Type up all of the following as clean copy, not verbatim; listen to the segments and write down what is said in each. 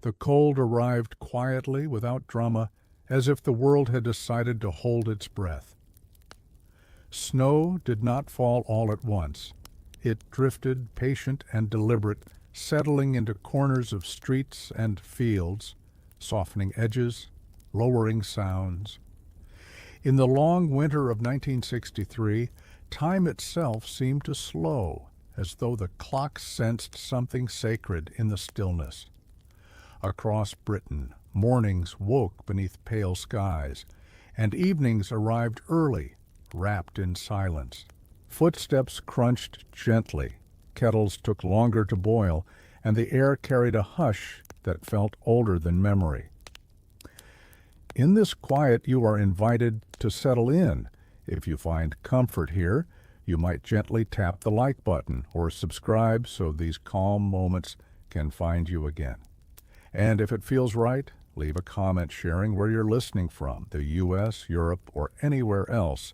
The cold arrived quietly, without drama, as if the world had decided to hold its breath. Snow did not fall all at once. It drifted, patient and deliberate, settling into corners of streets and fields, softening edges, lowering sounds. In the long winter of 1963, time itself seemed to slow, as though the clock sensed something sacred in the stillness. Across Britain, mornings woke beneath pale skies, and evenings arrived early, wrapped in silence. Footsteps crunched gently, kettles took longer to boil, and the air carried a hush that felt older than memory. In this quiet you are invited to settle in. If you find comfort here, you might gently tap the like button or subscribe so these calm moments can find you again. And if it feels right, leave a comment sharing where you're listening from, the U.S., Europe, or anywhere else,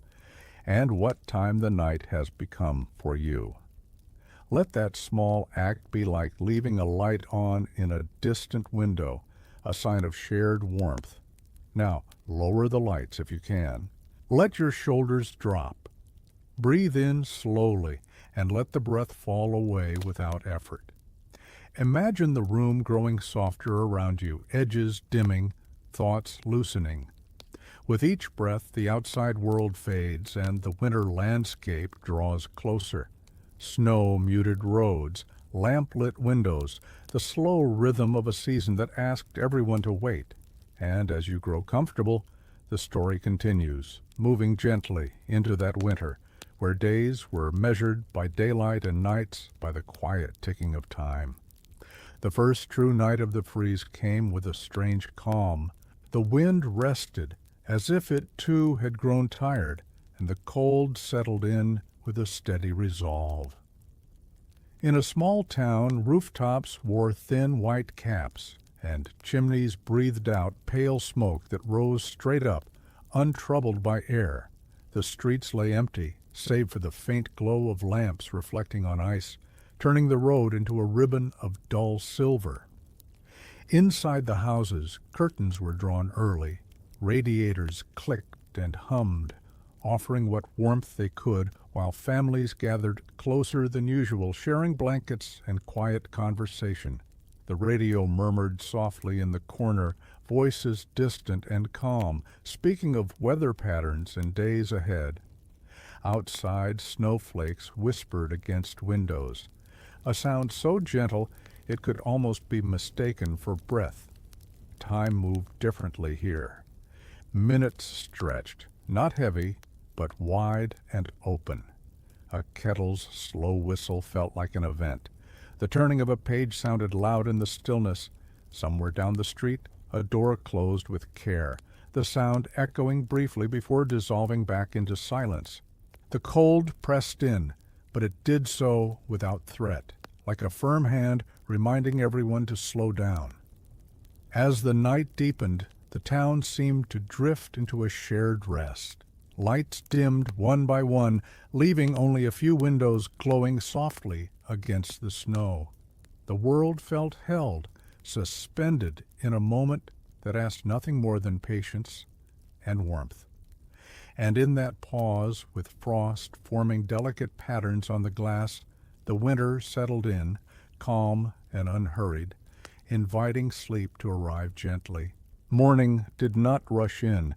and what time the night has become for you. Let that small act be like leaving a light on in a distant window, a sign of shared warmth. Now, lower the lights if you can. Let your shoulders drop. Breathe in slowly and let the breath fall away without effort. Imagine the room growing softer around you, edges dimming, thoughts loosening. With each breath, the outside world fades and the winter landscape draws closer. Snow-muted roads, lamp-lit windows, the slow rhythm of a season that asked everyone to wait. And as you grow comfortable, the story continues, moving gently into that winter, where days were measured by daylight and nights by the quiet ticking of time. The first true night of the freeze came with a strange calm. The wind rested, as if it too had grown tired, and the cold settled in with a steady resolve. In a small town, rooftops wore thin white caps, and chimneys breathed out pale smoke that rose straight up, untroubled by air. The streets lay empty, save for the faint glow of lamps reflecting on ice, turning the road into a ribbon of dull silver. Inside the houses, curtains were drawn early. Radiators clicked and hummed, offering what warmth they could, while families gathered closer than usual, sharing blankets and quiet conversation. The radio murmured softly in the corner, voices distant and calm, speaking of weather patterns and days ahead. Outside, snowflakes whispered against windows, a sound so gentle it could almost be mistaken for breath. Time moved differently here. Minutes stretched, not heavy, but wide and open. A kettle's slow whistle felt like an event. The turning of a page sounded loud in the stillness. Somewhere down the street, a door closed with care, the sound echoing briefly before dissolving back into silence. The cold pressed in, but it did so without threat, like a firm hand reminding everyone to slow down. As the night deepened, the town seemed to drift into a shared rest. Lights dimmed one by one, leaving only a few windows glowing softly against the snow. The world felt held, suspended in a moment that asked nothing more than patience and warmth. And in that pause, with frost forming delicate patterns on the glass, the winter settled in, calm and unhurried, inviting sleep to arrive gently. Morning did not rush in.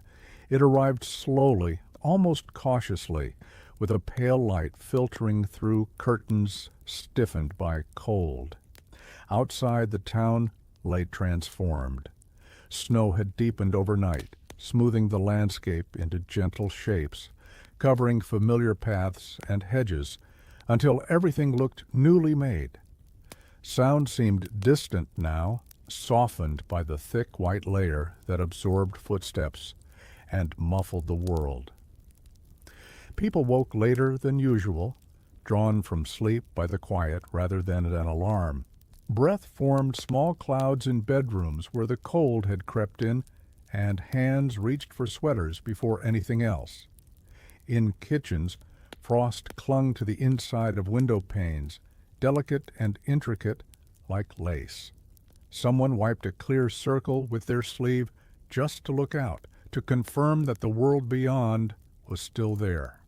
It arrived slowly, almost cautiously, with a pale light filtering through curtains stiffened by cold. Outside, the town lay transformed. Snow had deepened overnight, smoothing the landscape into gentle shapes, covering familiar paths and hedges, until everything looked newly made. Sound seemed distant now, softened by the thick white layer that absorbed footsteps and muffled the world. People woke later than usual, drawn from sleep by the quiet rather than an alarm. Breath formed small clouds in bedrooms where the cold had crept in, and hands reached for sweaters before anything else. In kitchens, frost clung to the inside of window panes, delicate and intricate like lace. Someone wiped a clear circle with their sleeve just to look out, to confirm that the world beyond was still there.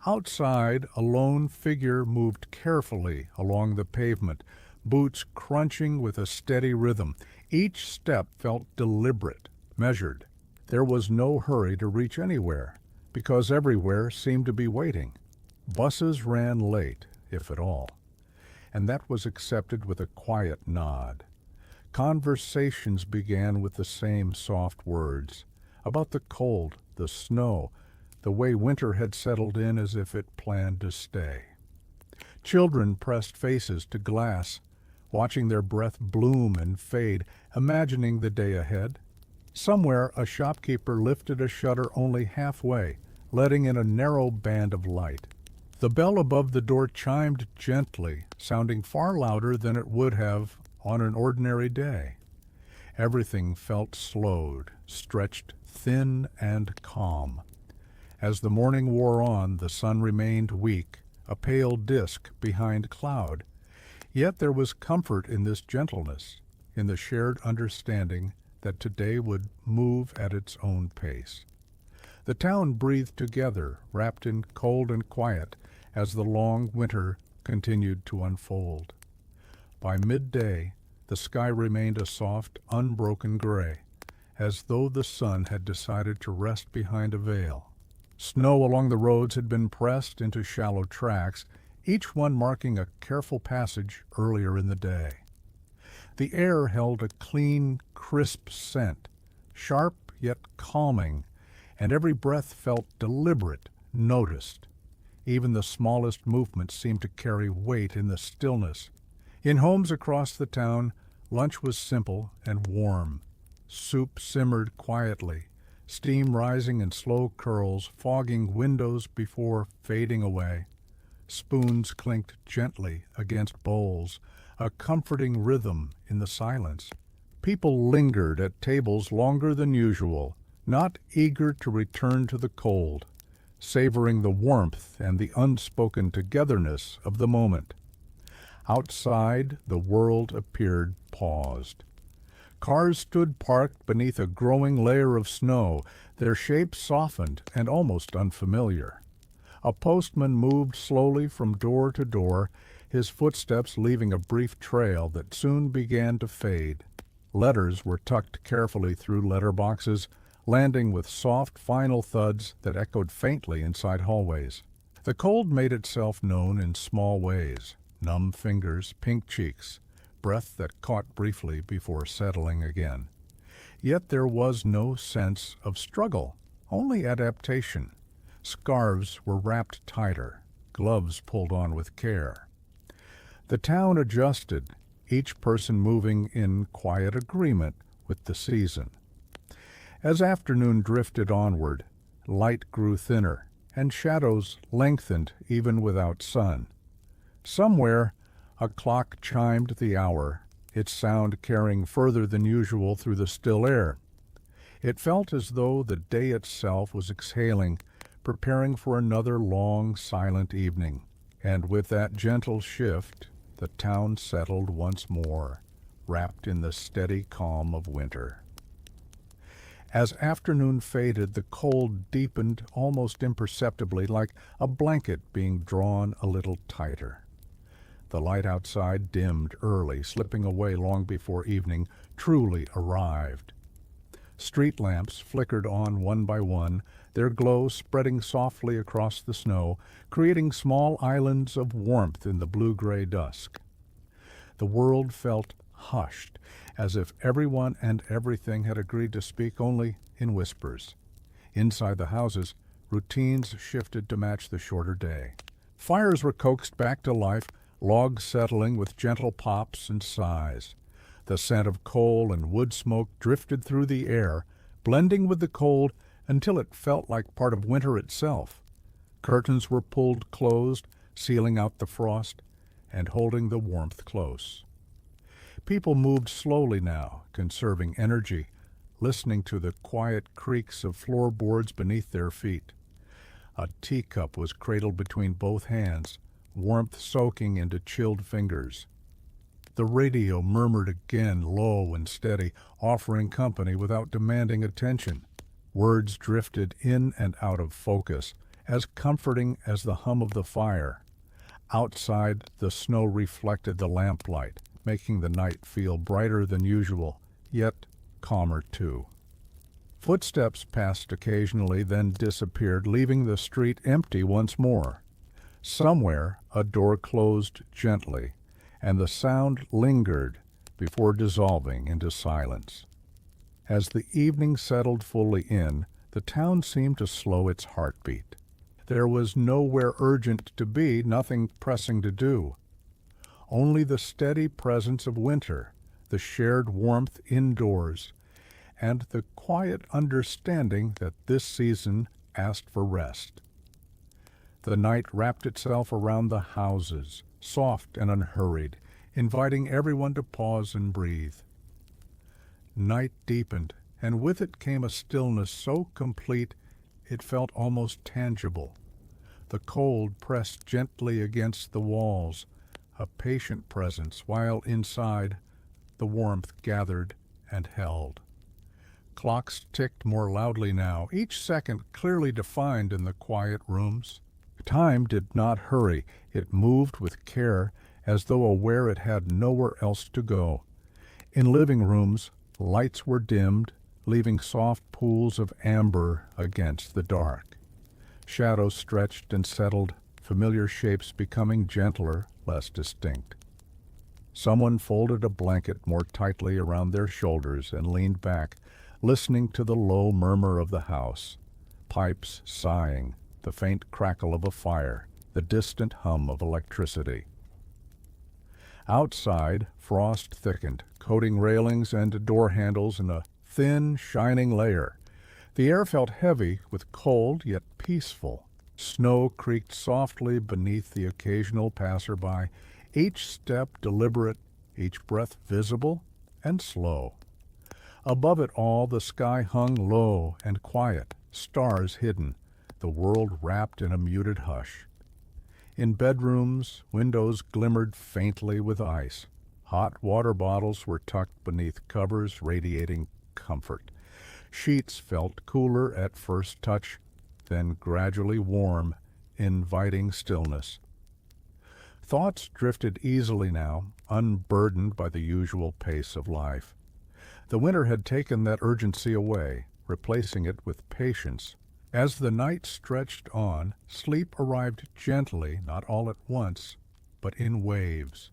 Outside, a lone figure moved carefully along the pavement, boots crunching with a steady rhythm. Each step felt deliberate, measured. There was no hurry to reach anywhere, because everywhere seemed to be waiting. Buses ran late, if at all, and that was accepted with a quiet nod. Conversations began with the same soft words, about the cold, the snow, the way winter had settled in as if it planned to stay. Children pressed faces to glass, watching their breath bloom and fade, imagining the day ahead. Somewhere a shopkeeper lifted a shutter only halfway, letting in a narrow band of light. The bell above the door chimed gently, sounding far louder than it would have on an ordinary day. Everything felt slowed, stretched thin and calm. As the morning wore on, the sun remained weak, a pale disk behind cloud. Yet there was comfort in this gentleness, in the shared understanding that today would move at its own pace. The town breathed together, wrapped in cold and quiet, as the long winter continued to unfold. By midday, the sky remained a soft, unbroken gray, as though the sun had decided to rest behind a veil. Snow along the roads had been pressed into shallow tracks, each one marking a careful passage earlier in the day. The air held a clean, crisp scent, sharp yet calming, and every breath felt deliberate, noticed. Even the smallest movements seemed to carry weight in the stillness. In homes across the town, lunch was simple and warm. Soup simmered quietly, steam rising in slow curls, fogging windows before fading away. Spoons clinked gently against bowls, a comforting rhythm in the silence. People lingered at tables longer than usual, not eager to return to the cold, savoring the warmth and the unspoken togetherness of the moment. Outside, the world appeared paused. Cars stood parked beneath a growing layer of snow, their shapes softened and almost unfamiliar. A postman moved slowly from door to door, his footsteps leaving a brief trail that soon began to fade. Letters were tucked carefully through letter boxes, landing with soft final thuds that echoed faintly inside hallways. The cold made itself known in small ways: numb fingers, pink cheeks, breath that caught briefly before settling again. Yet there was no sense of struggle, only adaptation. Scarves were wrapped tighter, gloves pulled on with care. The town adjusted, each person moving in quiet agreement with the season. As afternoon drifted onward, light grew thinner, and shadows lengthened even without sun. Somewhere, a clock chimed the hour, its sound carrying further than usual through the still air. It felt as though the day itself was exhaling, preparing for another long, silent evening. And with that gentle shift, the town settled once more, wrapped in the steady calm of winter. As afternoon faded, the cold deepened almost imperceptibly, like a blanket being drawn a little tighter. The light outside dimmed early, slipping away long before evening truly arrived. Street lamps flickered on one by one, their glow spreading softly across the snow, creating small islands of warmth in the blue-gray dusk. The world felt hushed, as if everyone and everything had agreed to speak only in whispers. Inside the houses, routines shifted to match the shorter day. Fires were coaxed back to life, logs settling with gentle pops and sighs. The scent of coal and wood smoke drifted through the air, blending with the cold until it felt like part of winter itself. Curtains were pulled closed, sealing out the frost and holding the warmth close. People moved slowly now, conserving energy, listening to the quiet creaks of floorboards beneath their feet. A teacup was cradled between both hands, warmth soaking into chilled fingers. The radio murmured again, low and steady, offering company without demanding attention. Words drifted in and out of focus, as comforting as the hum of the fire. Outside, the snow reflected the lamplight, making the night feel brighter than usual, yet calmer too. Footsteps passed occasionally, then disappeared, leaving the street empty once more. Somewhere, a door closed gently, and the sound lingered before dissolving into silence. As the evening settled fully in, the town seemed to slow its heartbeat. There was nowhere urgent to be, nothing pressing to do. Only the steady presence of winter, the shared warmth indoors, and the quiet understanding that this season asked for rest. The night wrapped itself around the houses, soft and unhurried, inviting everyone to pause and breathe. Night deepened, and with it came a stillness so complete it felt almost tangible. The cold pressed gently against the walls, a patient presence, while inside the warmth gathered and held. Clocks ticked more loudly now, each second clearly defined in the quiet rooms. Time did not hurry. It moved with care, as though aware it had nowhere else to go. In living rooms, lights were dimmed, leaving soft pools of amber against the dark. Shadows stretched and settled, familiar shapes becoming gentler, less distinct. Someone folded a blanket more tightly around their shoulders and leaned back, listening to the low murmur of the house. Pipes sighing, the faint crackle of a fire, the distant hum of electricity. Outside, frost thickened, coating railings and door handles in a thin, shining layer. The air felt heavy with cold, yet peaceful. Snow creaked softly beneath the occasional passerby, each step deliberate, each breath visible and slow. Above it all, the sky hung low and quiet, stars hidden, the world wrapped in a muted hush. In bedrooms, windows glimmered faintly with ice. Hot water bottles were tucked beneath covers, radiating comfort. Sheets felt cooler at first touch, then gradually warm, inviting stillness. Thoughts drifted easily now, unburdened by the usual pace of life. The winter had taken that urgency away, replacing it with patience. As the night stretched on, sleep arrived gently, not all at once, but in waves.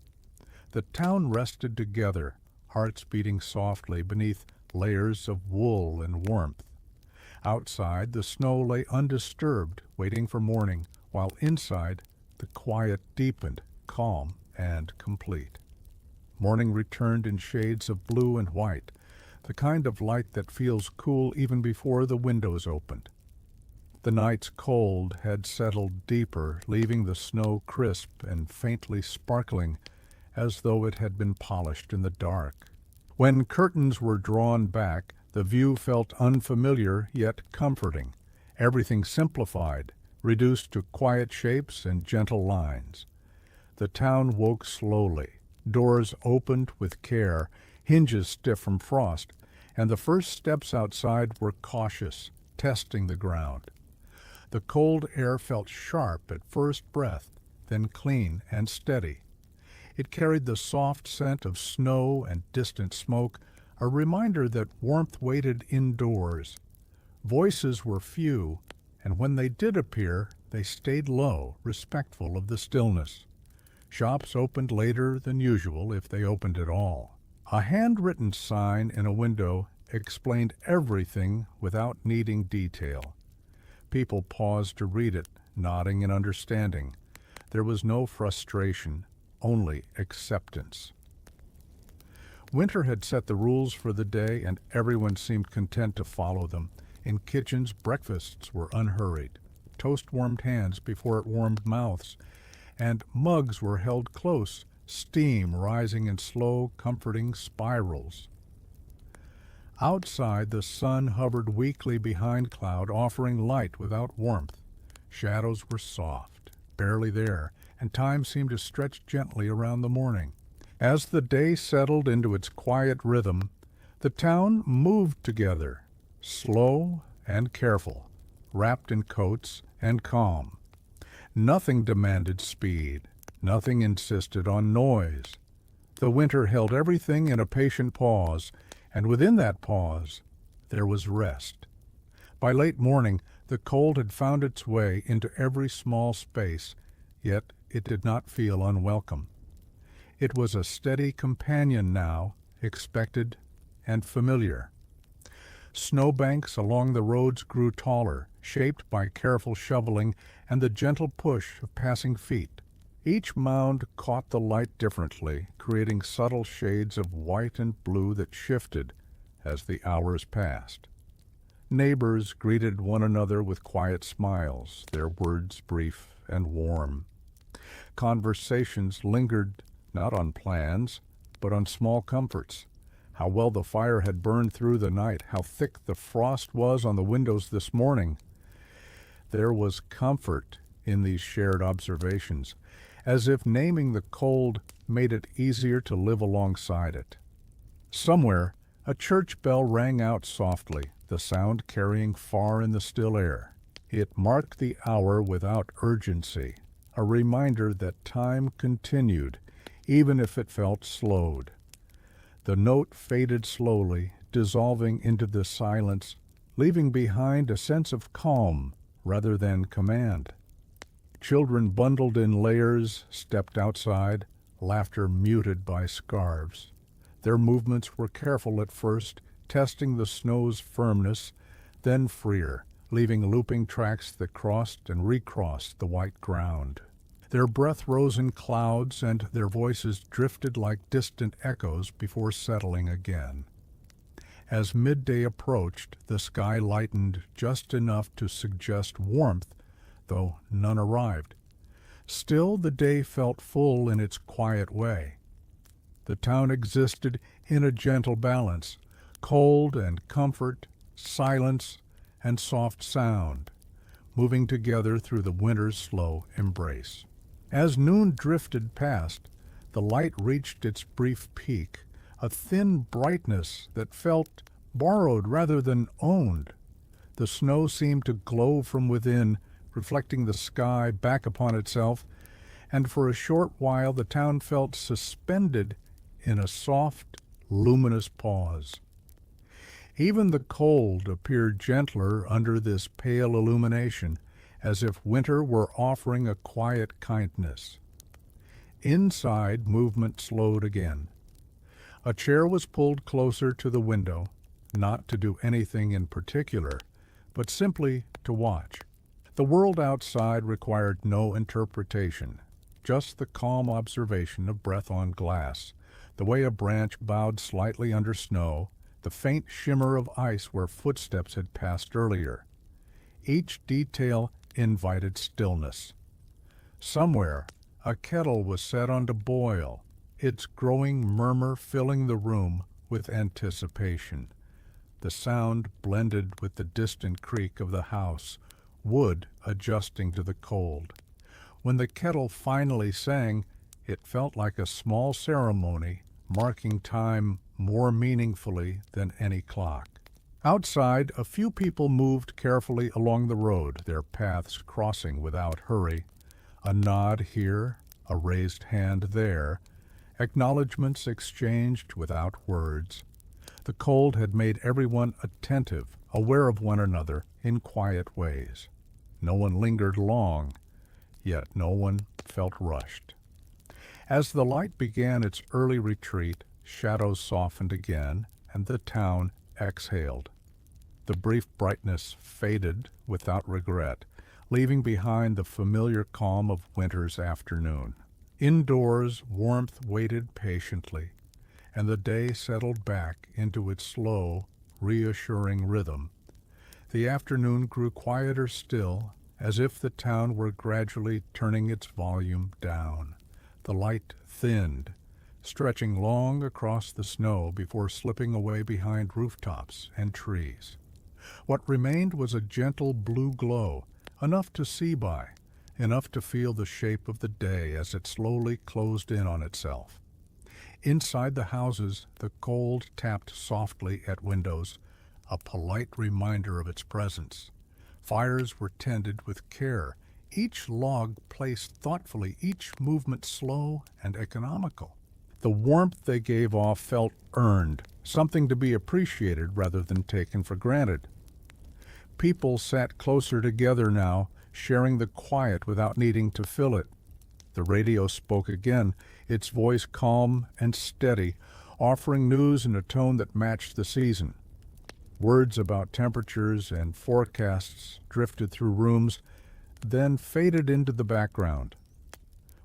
The town rested together, hearts beating softly beneath layers of wool and warmth. Outside, the snow lay undisturbed, waiting for morning, while inside, the quiet deepened, calm and complete. Morning returned in shades of blue and white, the kind of light that feels cool even before the windows opened. The night's cold had settled deeper, leaving the snow crisp and faintly sparkling, as though it had been polished in the dark. When curtains were drawn back, the view felt unfamiliar yet comforting, everything simplified, reduced to quiet shapes and gentle lines. The town woke slowly, doors opened with care, hinges stiff from frost, and the first steps outside were cautious, testing the ground. The cold air felt sharp at first breath, then clean and steady. It carried the soft scent of snow and distant smoke, a reminder that warmth waited indoors. Voices were few, and when they did appear, they stayed low, respectful of the stillness. Shops opened later than usual, if they opened at all. A handwritten sign in a window explained everything without needing detail. People paused to read it, nodding in understanding. There was no frustration, only acceptance. Winter had set the rules for the day, and everyone seemed content to follow them. In kitchens, breakfasts were unhurried. Toast warmed hands before it warmed mouths, and mugs were held close, steam rising in slow, comforting spirals. Outside, the sun hovered weakly behind cloud, offering light without warmth. Shadows were soft, barely there, and time seemed to stretch gently around the morning. As the day settled into its quiet rhythm, the town moved together, slow and careful, wrapped in coats and calm. Nothing demanded speed, nothing insisted on noise. The winter held everything in a patient pause, and within that pause there was rest. By late morning, the cold had found its way into every small space, yet it did not feel unwelcome. It was a steady companion now, expected and familiar. Snowbanks along the roads grew taller, shaped by careful shoveling and the gentle push of passing feet. Each mound caught the light differently, creating subtle shades of white and blue that shifted as the hours passed. Neighbors greeted one another with quiet smiles, their words brief and warm. Conversations lingered not on plans, but on small comforts. How well the fire had burned through the night, how thick the frost was on the windows this morning. There was comfort in these shared observations, as if naming the cold made it easier to live alongside it. Somewhere, a church bell rang out softly, the sound carrying far in the still air. It marked the hour without urgency, a reminder that time continued, even if it felt slowed. The note faded slowly, dissolving into the silence, leaving behind a sense of calm rather than command. Children bundled in layers stepped outside, laughter muted by scarves. Their movements were careful at first, testing the snow's firmness, then freer, leaving looping tracks that crossed and recrossed the white ground. Their breath rose in clouds, and their voices drifted like distant echoes before settling again. As midday approached, the sky lightened just enough to suggest warmth, though none arrived. Still, the day felt full in its quiet way. The town existed in a gentle balance, cold and comfort, silence and soft sound, moving together through the winter's slow embrace. As noon drifted past, the light reached its brief peak, a thin brightness that felt borrowed rather than owned. The snow seemed to glow from within, reflecting the sky back upon itself, and for a short while the town felt suspended in a soft, luminous pause. Even the cold appeared gentler under this pale illumination, as if winter were offering a quiet kindness. Inside, movement slowed again. A chair was pulled closer to the window, not to do anything in particular, but simply to watch. The world outside required no interpretation, just the calm observation of breath on glass, the way a branch bowed slightly under snow, the faint shimmer of ice where footsteps had passed earlier. Each detail invited stillness. Somewhere, a kettle was set on to boil, its growing murmur filling the room with anticipation. The sound blended with the distant creak of the house, wood adjusting to the cold. When the kettle finally sang, it felt like a small ceremony, marking time more meaningfully than any clock. Outside, a few people moved carefully along the road, their paths crossing without hurry. A nod here, a raised hand there, acknowledgments exchanged without words. The cold had made everyone attentive, aware of one another in quiet ways. No one lingered long, yet no one felt rushed. As the light began its early retreat, shadows softened again, and the town exhaled. The brief brightness faded without regret, leaving behind the familiar calm of winter's afternoon. Indoors, warmth waited patiently, and the day settled back into its slow, reassuring rhythm. The afternoon grew quieter still, as if the town were gradually turning its volume down. The light thinned, stretching long across the snow before slipping away behind rooftops and trees. What remained was a gentle blue glow, enough to see by, enough to feel the shape of the day as it slowly closed in on itself. Inside the houses, the cold tapped softly at windows, a polite reminder of its presence. Fires were tended with care, each log placed thoughtfully, each movement slow and economical. The warmth they gave off felt earned, something to be appreciated rather than taken for granted. People sat closer together now, sharing the quiet without needing to fill it. The radio spoke again, its voice calm and steady, offering news in a tone that matched the season. Words about temperatures and forecasts drifted through rooms, then faded into the background.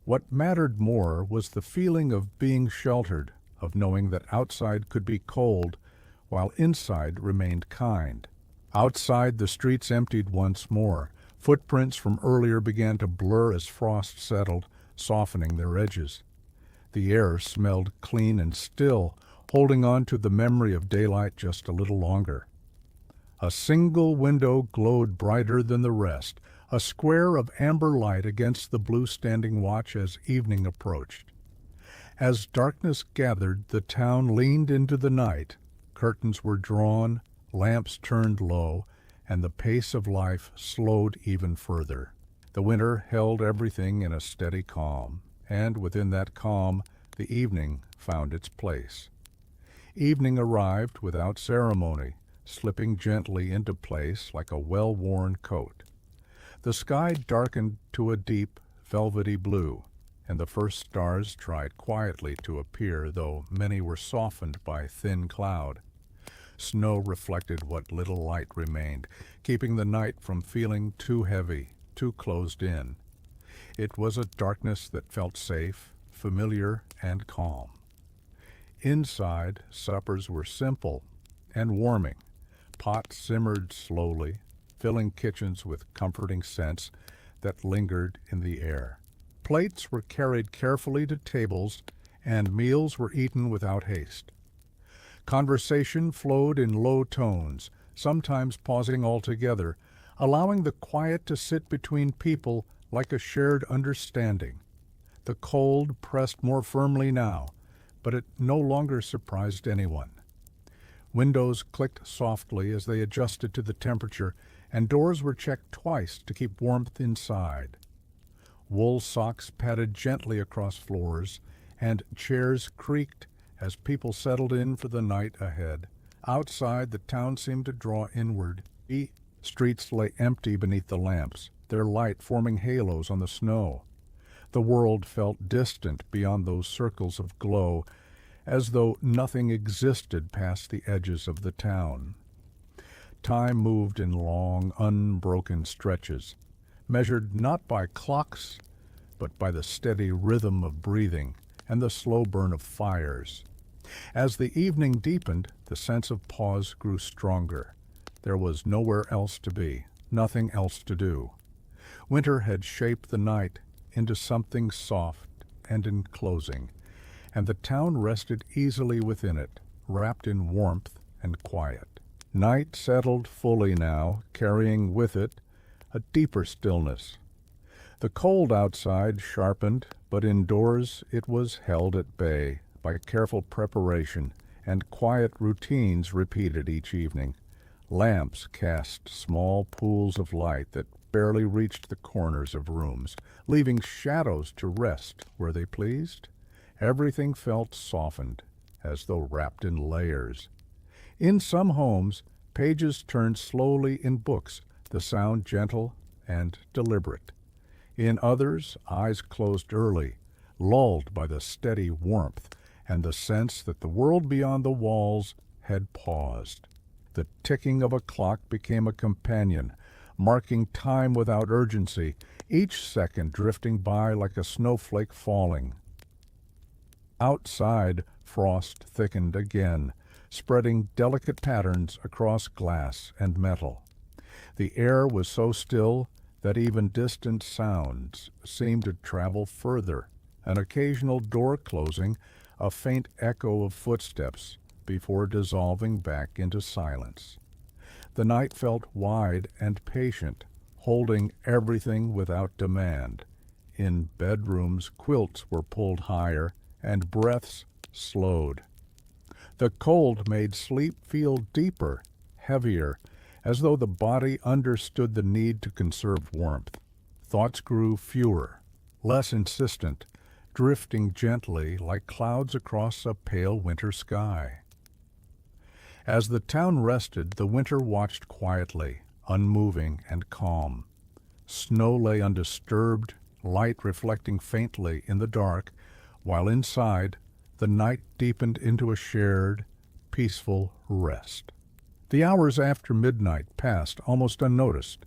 What mattered more was the feeling of being sheltered, of knowing that outside could be cold, while inside remained kind. Outside, the streets emptied once more. Footprints from earlier began to blur as frost settled, softening their edges. The air smelled clean and still, holding on to the memory of daylight just a little longer. A single window glowed brighter than the rest, a square of amber light against the blue standing watch as evening approached. As darkness gathered, the town leaned into the night. Curtains were drawn, lamps turned low, and the pace of life slowed even further. The winter held everything in a steady calm, and within that calm, the evening found its place. Evening arrived without ceremony, slipping gently into place like a well-worn coat. The sky darkened to a deep, velvety blue, and the first stars tried quietly to appear, though many were softened by thin cloud. Snow reflected what little light remained, keeping the night from feeling too heavy, too closed in. It was a darkness that felt safe, familiar, and calm. Inside, suppers were simple and warming. Pots simmered slowly, filling kitchens with comforting scents that lingered in the air. Plates were carried carefully to tables, and meals were eaten without haste. Conversation flowed in low tones, sometimes pausing altogether, allowing the quiet to sit between people like a shared understanding. The cold pressed more firmly now, but it no longer surprised anyone. Windows clicked softly as they adjusted to the temperature, and doors were checked twice to keep warmth inside. Wool socks padded gently across floors, and chairs creaked as people settled in for the night ahead. Outside, the town seemed to draw inward. Streets lay empty beneath the lamps, their light forming halos on the snow. The world felt distant beyond those circles of glow, as though nothing existed past the edges of the town. Time moved in long, unbroken stretches, measured not by clocks, but by the steady rhythm of breathing and the slow burn of fires. As the evening deepened, the sense of pause grew stronger. There was nowhere else to be, nothing else to do. Winter had shaped the night into something soft and enclosing, and the town rested easily within it, wrapped in warmth and quiet. Night settled fully now, carrying with it a deeper stillness. The cold outside sharpened, but indoors it was held at bay by careful preparation, and quiet routines repeated each evening. Lamps cast small pools of light that barely reached the corners of rooms, leaving shadows to rest where they pleased. Everything felt softened, as though wrapped in layers. In some homes, pages turned slowly in books, the sound gentle and deliberate. In others, eyes closed early, lulled by the steady warmth and the sense that the world beyond the walls had paused. The ticking of a clock became a companion, marking time without urgency, each second drifting by like a snowflake falling. Outside, frost thickened again, spreading delicate patterns across glass and metal. The air was so still that even distant sounds seemed to travel further, an occasional door closing, a faint echo of footsteps before dissolving back into silence. The night felt wide and patient, holding everything without demand. In bedrooms, quilts were pulled higher, and breaths slowed. The cold made sleep feel deeper, heavier, as though the body understood the need to conserve warmth. Thoughts grew fewer, less insistent, drifting gently like clouds across a pale winter sky. As the town rested, the winter watched quietly, unmoving and calm. Snow lay undisturbed, light reflecting faintly in the dark, while inside, the night deepened into a shared, peaceful rest. The hours after midnight passed almost unnoticed.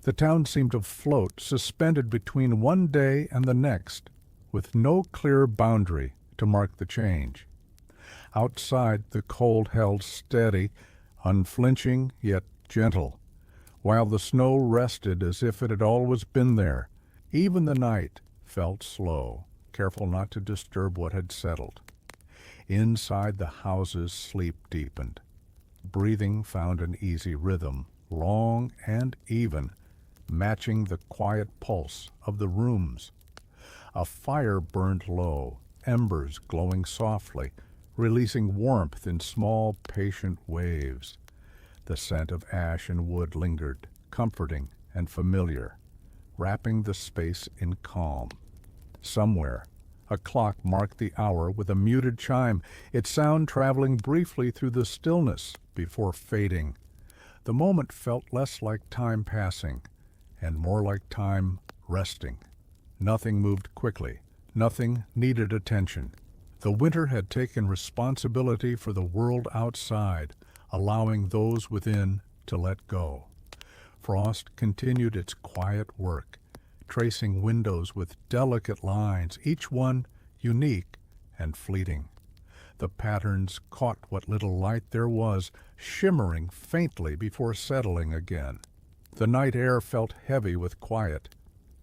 The town seemed to float, suspended between one day and the next, with no clear boundary to mark the change. Outside, the cold held steady, unflinching yet gentle, while the snow rested as if it had always been there. Even the night felt slow, careful not to disturb what had settled. Inside the houses, sleep deepened. Breathing found an easy rhythm, long and even, matching the quiet pulse of the rooms. A fire burned low, embers glowing softly, releasing warmth in small, patient waves. The scent of ash and wood lingered, comforting and familiar, wrapping the space in calm. Somewhere, a clock marked the hour with a muted chime, its sound traveling briefly through the stillness before fading. The moment felt less like time passing and more like time resting. Nothing moved quickly. Nothing needed attention. The winter had taken responsibility for the world outside, allowing those within to let go. Frost continued its quiet work, tracing windows with delicate lines, each one unique and fleeting. The patterns caught what little light there was, shimmering faintly before settling again. The night air felt heavy with quiet,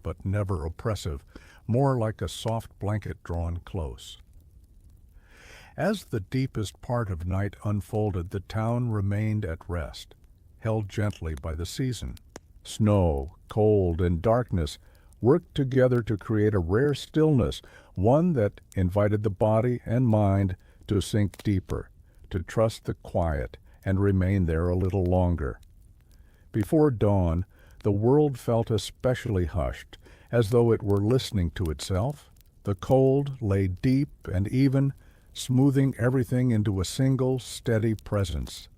but never oppressive, more like a soft blanket drawn close. As the deepest part of night unfolded, the town remained at rest, held gently by the season. Snow, cold, and darkness worked together to create a rare stillness, one that invited the body and mind to sink deeper, to trust the quiet and remain there a little longer. Before dawn, the world felt especially hushed, as though it were listening to itself. The cold lay deep and even, smoothing everything into a single, steady presence.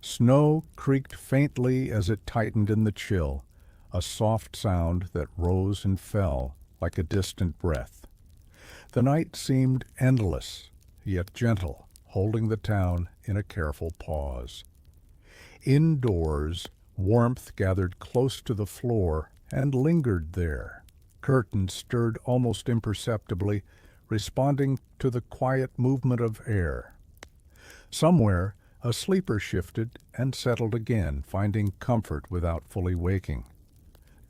Snow creaked faintly as it tightened in the chill, a soft sound that rose and fell like a distant breath. The night seemed endless, yet gentle, holding the town in a careful pause. Indoors, warmth gathered close to the floor and lingered there. Curtains stirred almost imperceptibly, responding to the quiet movement of air. Somewhere, a sleeper shifted and settled again, finding comfort without fully waking.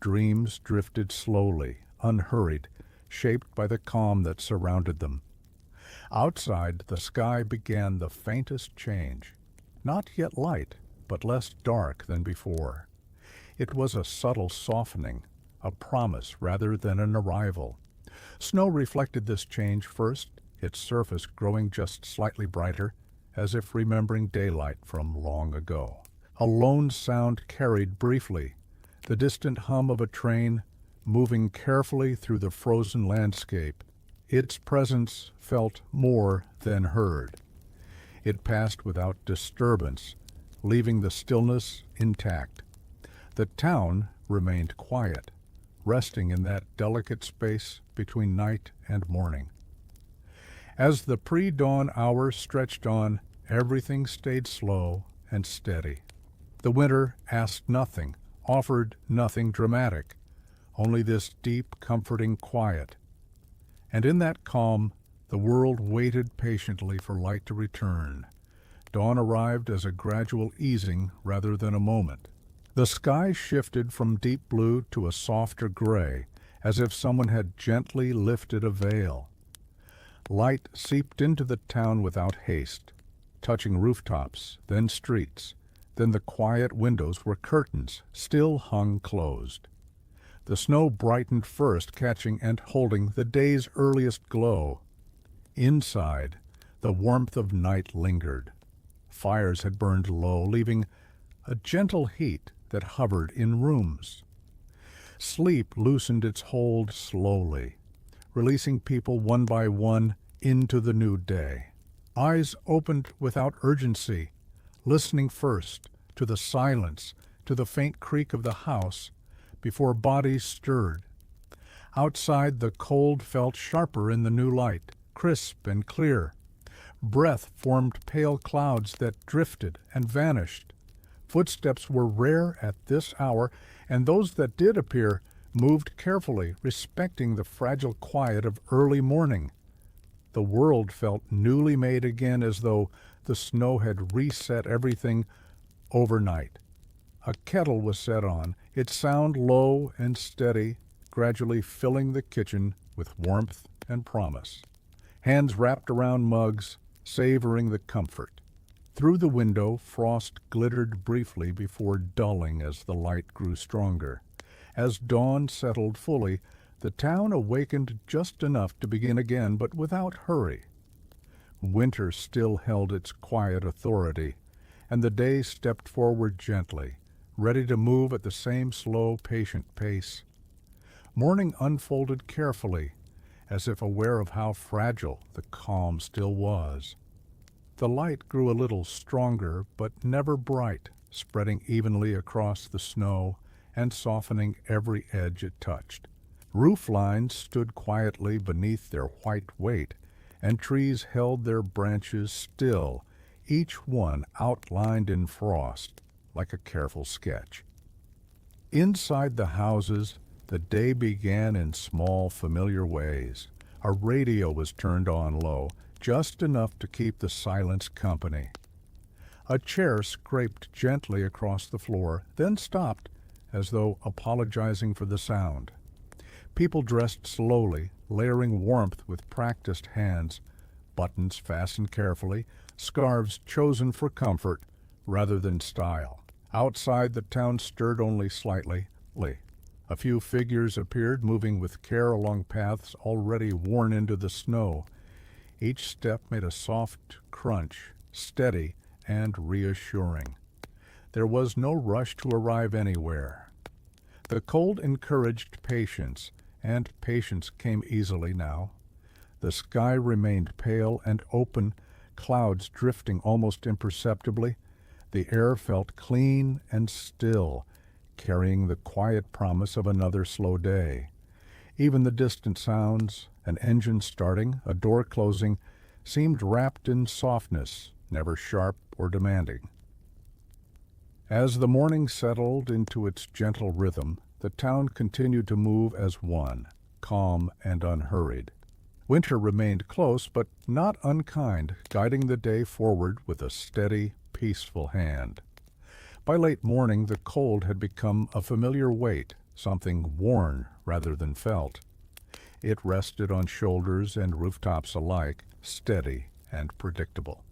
Dreams drifted slowly, unhurried, shaped by the calm that surrounded them. Outside, the sky began the faintest change. Not yet light, but less dark than before. It was a subtle softening, a promise rather than an arrival. Snow reflected this change first, its surface growing just slightly brighter, as if remembering daylight from long ago. A lone sound carried briefly, the distant hum of a train moving carefully through the frozen landscape. Its presence felt more than heard. It passed without disturbance, leaving the stillness intact. The town remained quiet, resting in that delicate space between night and morning. As the pre-dawn hours stretched on, everything stayed slow and steady. The winter asked nothing, offered nothing dramatic, only this deep, comforting quiet. And in that calm, the world waited patiently for light to return. Dawn arrived as a gradual easing rather than a moment. The sky shifted from deep blue to a softer gray, as if someone had gently lifted a veil. Light seeped into the town without haste, touching rooftops, then streets, then the quiet windows where curtains still hung closed. The snow brightened first, catching and holding the day's earliest glow. Inside, the warmth of night lingered. Fires had burned low, leaving a gentle heat that hovered in rooms. Sleep loosened its hold slowly, releasing people one by one into the new day. Eyes opened without urgency, listening first to the silence, to the faint creak of the house, before bodies stirred. Outside, the cold felt sharper in the new light, crisp and clear. Breath formed pale clouds that drifted and vanished. Footsteps were rare at this hour, and those that did appear moved carefully, respecting the fragile quiet of early morning. The world felt newly made again, as though the snow had reset everything overnight. A kettle was set on, its sound low and steady, gradually filling the kitchen with warmth and promise. Hands wrapped around mugs, savoring the comfort. Through the window, frost glittered briefly before dulling as the light grew stronger. As dawn settled fully, the town awakened just enough to begin again, but without hurry. Winter still held its quiet authority, and the day stepped forward gently, ready to move at the same slow, patient pace. Morning unfolded carefully, as if aware of how fragile the calm still was. The light grew a little stronger, but never bright, spreading evenly across the snow and softening every edge it touched. Roof lines stood quietly beneath their white weight, and trees held their branches still, each one outlined in frost like a careful sketch. Inside the houses, the day began in small, familiar ways. A radio was turned on low, just enough to keep the silence company. A chair scraped gently across the floor, then stopped, as though apologizing for the sound. People dressed slowly, layering warmth with practiced hands, buttons fastened carefully, scarves chosen for comfort rather than style. Outside, the town stirred only slightly. A few figures appeared, moving with care along paths already worn into the snow. Each step made a soft crunch, steady and reassuring. There was no rush to arrive anywhere. The cold encouraged patience, and patience came easily now. The sky remained pale and open, clouds drifting almost imperceptibly. The air felt clean and still, carrying the quiet promise of another slow day. Even the distant sounds, an engine starting, a door closing, seemed wrapped in softness, never sharp or demanding. As the morning settled into its gentle rhythm, the town continued to move as one, calm and unhurried. Winter remained close, but not unkind, guiding the day forward with a steady, peaceful hand. By late morning, the cold had become a familiar weight, something worn rather than felt. It rested on shoulders and rooftops alike, steady and predictable.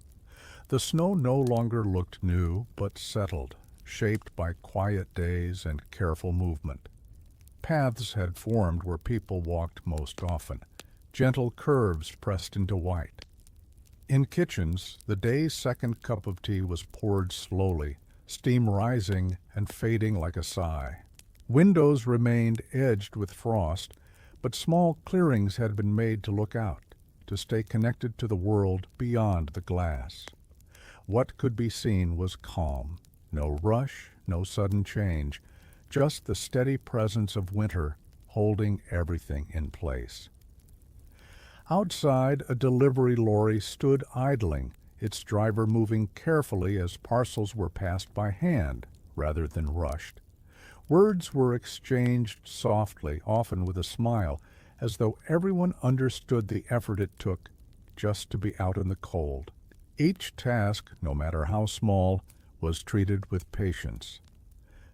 The snow no longer looked new, but settled, shaped by quiet days and careful movement. Paths had formed where people walked most often, gentle curves pressed into white. In kitchens, the day's second cup of tea was poured slowly, steam rising and fading like a sigh. Windows remained edged with frost, but small clearings had been made to look out, to stay connected to the world beyond the glass. What could be seen was calm, no rush, no sudden change, just the steady presence of winter holding everything in place. Outside, a delivery lorry stood idling, its driver moving carefully as parcels were passed by hand rather than rushed. Words were exchanged softly, often with a smile, as though everyone understood the effort it took just to be out in the cold. Each task, no matter how small, was treated with patience.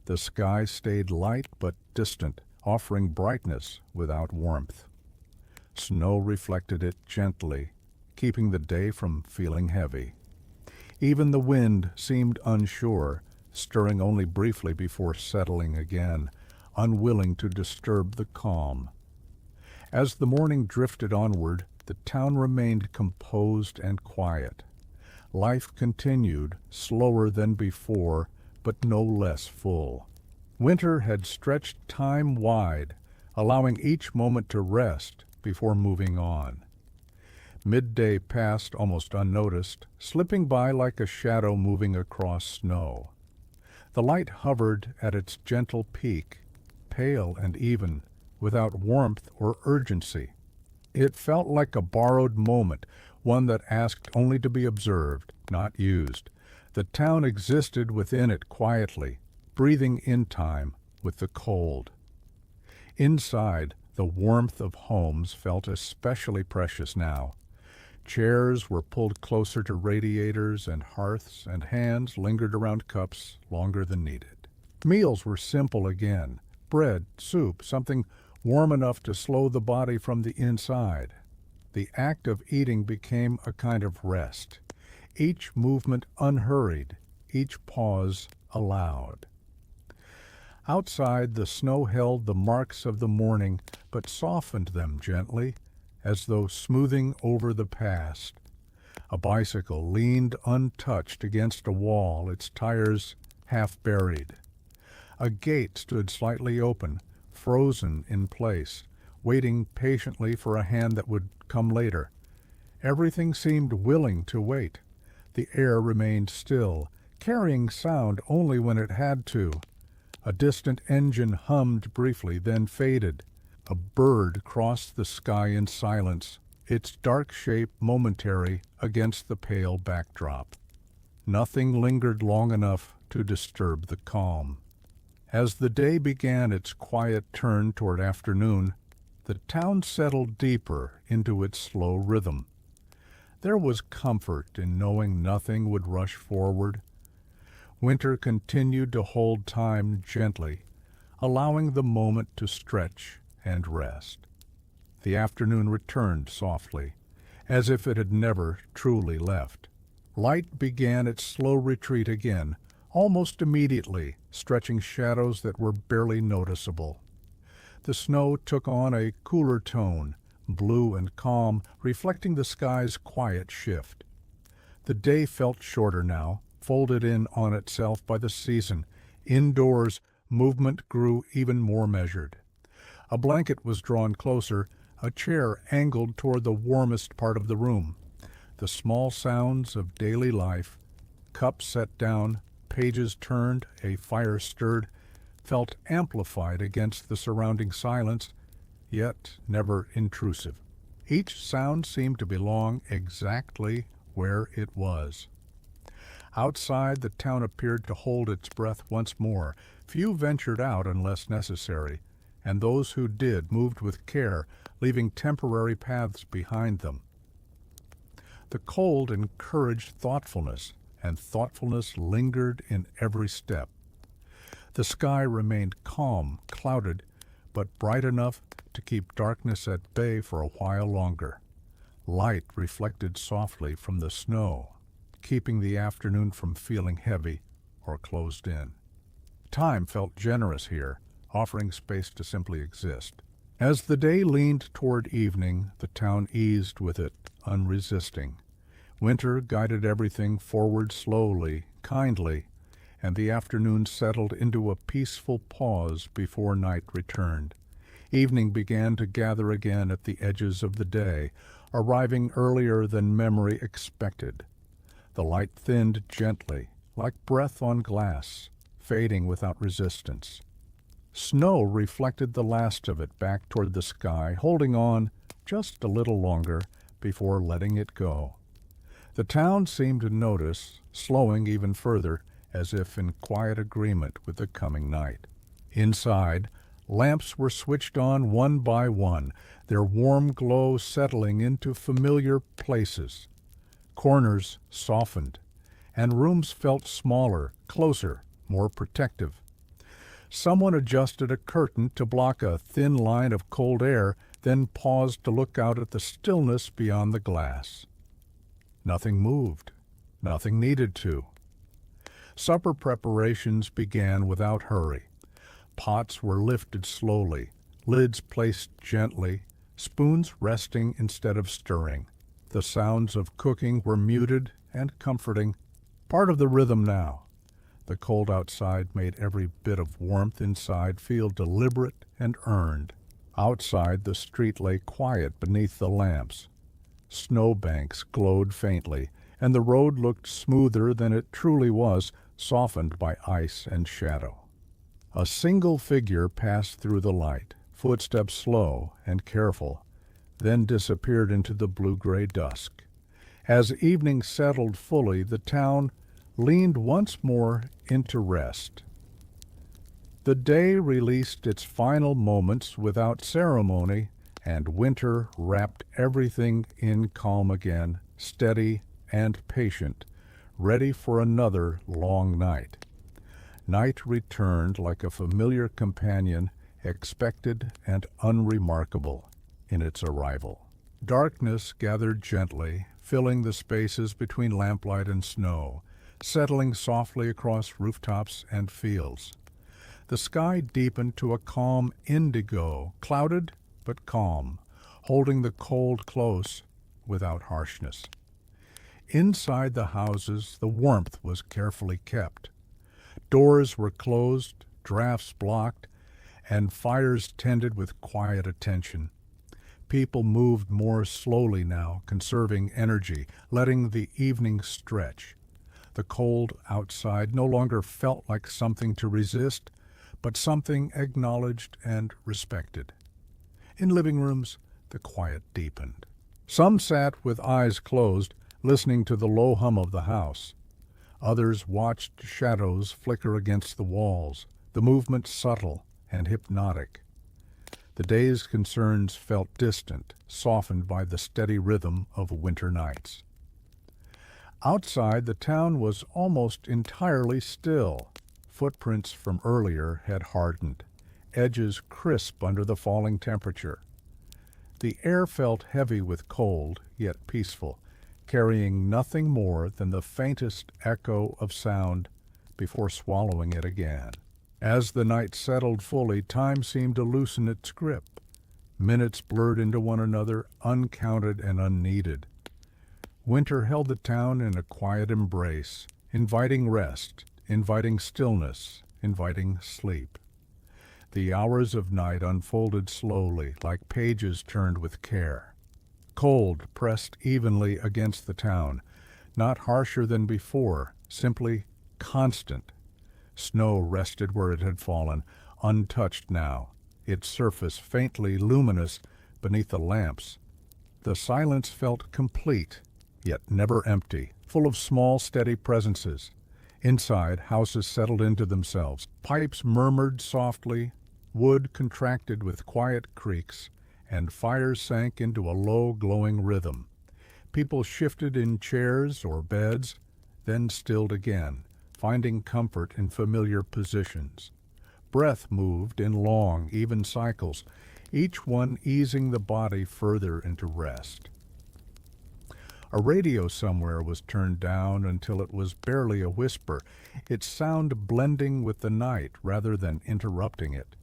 The sky stayed light but distant, offering brightness without warmth. Snow reflected it gently, keeping the day from feeling heavy. Even the wind seemed unsure, stirring only briefly before settling again, unwilling to disturb the calm. As the morning drifted onward, the the town remained composed and quiet. Life continued, slower than before, but no less full. Winter had stretched time wide, allowing each moment to rest before moving on. Midday passed almost unnoticed, slipping by like a shadow moving across snow. The light hovered at its gentle peak, pale and even, without warmth or urgency. It felt like a borrowed moment, one that asked only to be observed, not used. The town existed within it quietly, breathing in time with the cold. Inside, the warmth of homes felt especially precious now. Chairs were pulled closer to radiators and hearths, and hands lingered around cups longer than needed. Meals were simple again: bread, soup, something warm enough to slow the body from the inside. The act of eating became a kind of rest, each movement unhurried, each pause allowed. Outside, the snow held the marks of the morning, but softened them gently, as though smoothing over the past. A bicycle leaned untouched against a wall, its tires half buried. A gate stood slightly open, frozen in place, waiting patiently for a hand that would come later. Everything seemed willing to wait. The air remained still, carrying sound only when it had to. A distant engine hummed briefly, then faded. A bird crossed the sky in silence, its dark shape momentary against the pale backdrop. Nothing lingered long enough to disturb the calm. As the day began its quiet turn toward afternoon, the town settled deeper into its slow rhythm. There was comfort in knowing nothing would rush forward. Winter continued to hold time gently, allowing the moment to stretch and rest. The afternoon returned softly, as if it had never truly left. Light began its slow retreat again, almost immediately, stretching shadows that were barely noticeable. The snow took on a cooler tone, blue and calm, reflecting the sky's quiet shift. The day felt shorter now, folded in on itself by the season. Indoors, movement grew even more measured. A blanket was drawn closer, a chair angled toward the warmest part of the room. The small sounds of daily life, cups set down, pages turned, a fire stirred, felt amplified against the surrounding silence, yet never intrusive. Each sound seemed to belong exactly where it was. Outside, the town appeared to hold its breath once more. Few ventured out unless necessary, and those who did moved with care, leaving temporary paths behind them. The cold encouraged thoughtfulness, and thoughtfulness lingered in every step. The sky remained calm, clouded, but bright enough to keep darkness at bay for a while longer. Light reflected softly from the snow, keeping the afternoon from feeling heavy or closed in. Time felt generous here, offering space to simply exist. As the day leaned toward evening, the town eased with it, unresisting. Winter guided everything forward slowly, kindly, and the afternoon settled into a peaceful pause before night returned. Evening began to gather again at the edges of the day, arriving earlier than memory expected. The light thinned gently, like breath on glass, fading without resistance. Snow reflected the last of it back toward the sky, holding on just a little longer before letting it go. The town seemed to notice, slowing even further, as if in quiet agreement with the coming night. Inside, lamps were switched on one by one, their warm glow settling into familiar places. Corners softened, and rooms felt smaller, closer, more protective. Someone adjusted a curtain to block a thin line of cold air, then paused to look out at the stillness beyond the glass. Nothing moved. Nothing needed to. Supper preparations began without hurry. Pots were lifted slowly, lids placed gently, spoons resting instead of stirring. The sounds of cooking were muted and comforting, part of the rhythm now. The cold outside made every bit of warmth inside feel deliberate and earned. Outside, the street lay quiet beneath the lamps. Snowbanks glowed faintly, and the road looked smoother than it truly was, softened by ice and shadow. A single figure passed through the light, footsteps slow and careful, then disappeared into the blue-gray dusk. As evening settled fully, the town leaned once more into rest. The day released its final moments without ceremony, and winter wrapped everything in calm again, steady and patient, ready for another long night. Night returned like a familiar companion, expected and unremarkable in its arrival. Darkness gathered gently, filling the spaces between lamplight and snow, settling softly across rooftops and fields. The sky deepened to a calm indigo, clouded but calm, holding the cold close without harshness. Inside the houses, the warmth was carefully kept. Doors were closed, drafts blocked, and fires tended with quiet attention. People moved more slowly now, conserving energy, letting the evening stretch. The cold outside no longer felt like something to resist, but something acknowledged and respected. In living rooms, the quiet deepened. Some sat with eyes closed, listening to the low hum of the house. Others watched shadows flicker against the walls, the movement subtle and hypnotic. The day's concerns felt distant, softened by the steady rhythm of winter nights. Outside, the town was almost entirely still. Footprints from earlier had hardened, edges crisp under the falling temperature. The air felt heavy with cold, yet peaceful, carrying nothing more than the faintest echo of sound before swallowing it again. As the night settled fully, time seemed to loosen its grip. Minutes blurred into one another, uncounted and unneeded. Winter held the town in a quiet embrace, inviting rest, inviting stillness, inviting sleep. The hours of night unfolded slowly, like pages turned with care. Cold pressed evenly against the town, not harsher than before, simply constant. Snow rested where it had fallen, untouched now, its surface faintly luminous beneath the lamps. The silence felt complete, yet never empty, full of small, steady presences. Inside, houses settled into themselves. Pipes murmured softly, wood contracted with quiet creaks, and fires sank into a low, glowing rhythm. People shifted in chairs or beds, then stilled again, finding comfort in familiar positions. Breath moved in long, even cycles, each one easing the body further into rest. A radio somewhere was turned down until it was barely a whisper, its sound blending with the night rather than interrupting it.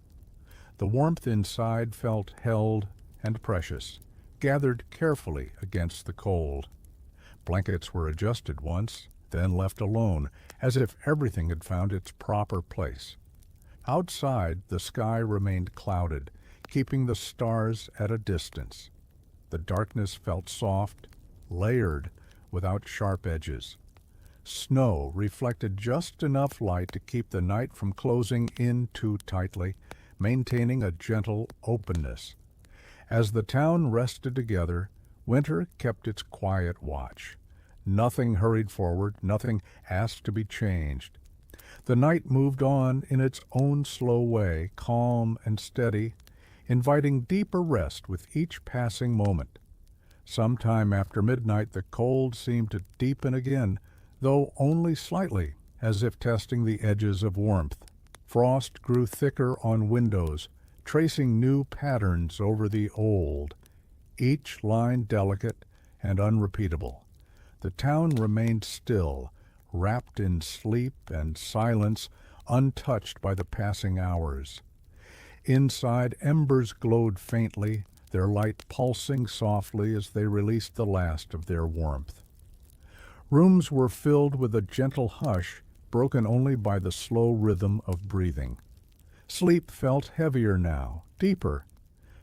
The warmth inside felt held and precious, gathered carefully against the cold. Blankets were adjusted once, then left alone, as if everything had found its proper place. Outside, the sky remained clouded, keeping the stars at a distance. The darkness felt soft, layered, without sharp edges. Snow reflected just enough light to keep the night from closing in too tightly, maintaining a gentle openness. As the town rested together, winter kept its quiet watch. Nothing hurried forward, nothing asked to be changed. The night moved on in its own slow way, calm and steady, inviting deeper rest with each passing moment. Sometime after midnight, the cold seemed to deepen again, though only slightly, as if testing the edges of warmth. Frost grew thicker on windows, tracing new patterns over the old, each line delicate and unrepeatable. The town remained still, wrapped in sleep and silence, untouched by the passing hours. Inside, embers glowed faintly, their light pulsing softly as they released the last of their warmth. Rooms were filled with a gentle hush, broken only by the slow rhythm of breathing. Sleep felt heavier now, deeper,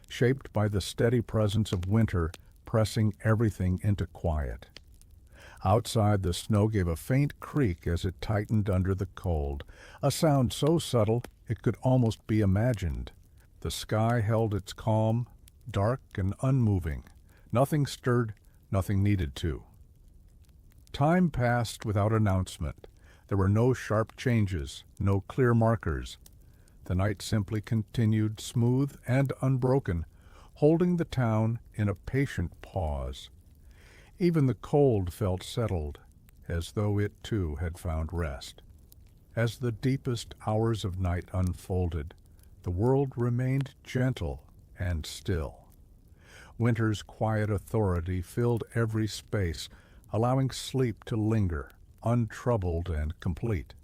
shaped by the steady presence of winter pressing everything into quiet. Outside, the snow gave a faint creak as it tightened under the cold, a sound so subtle it could almost be imagined. The sky held its calm, dark and unmoving. Nothing stirred, nothing needed to. Time passed without announcement. There were no sharp changes, no clear markers. The night simply continued, smooth and unbroken, holding the town in a patient pause. Even the cold felt settled, as though it too had found rest. As the deepest hours of night unfolded, the world remained gentle and still. Winter's quiet authority filled every space, allowing sleep to linger, untroubled and complete.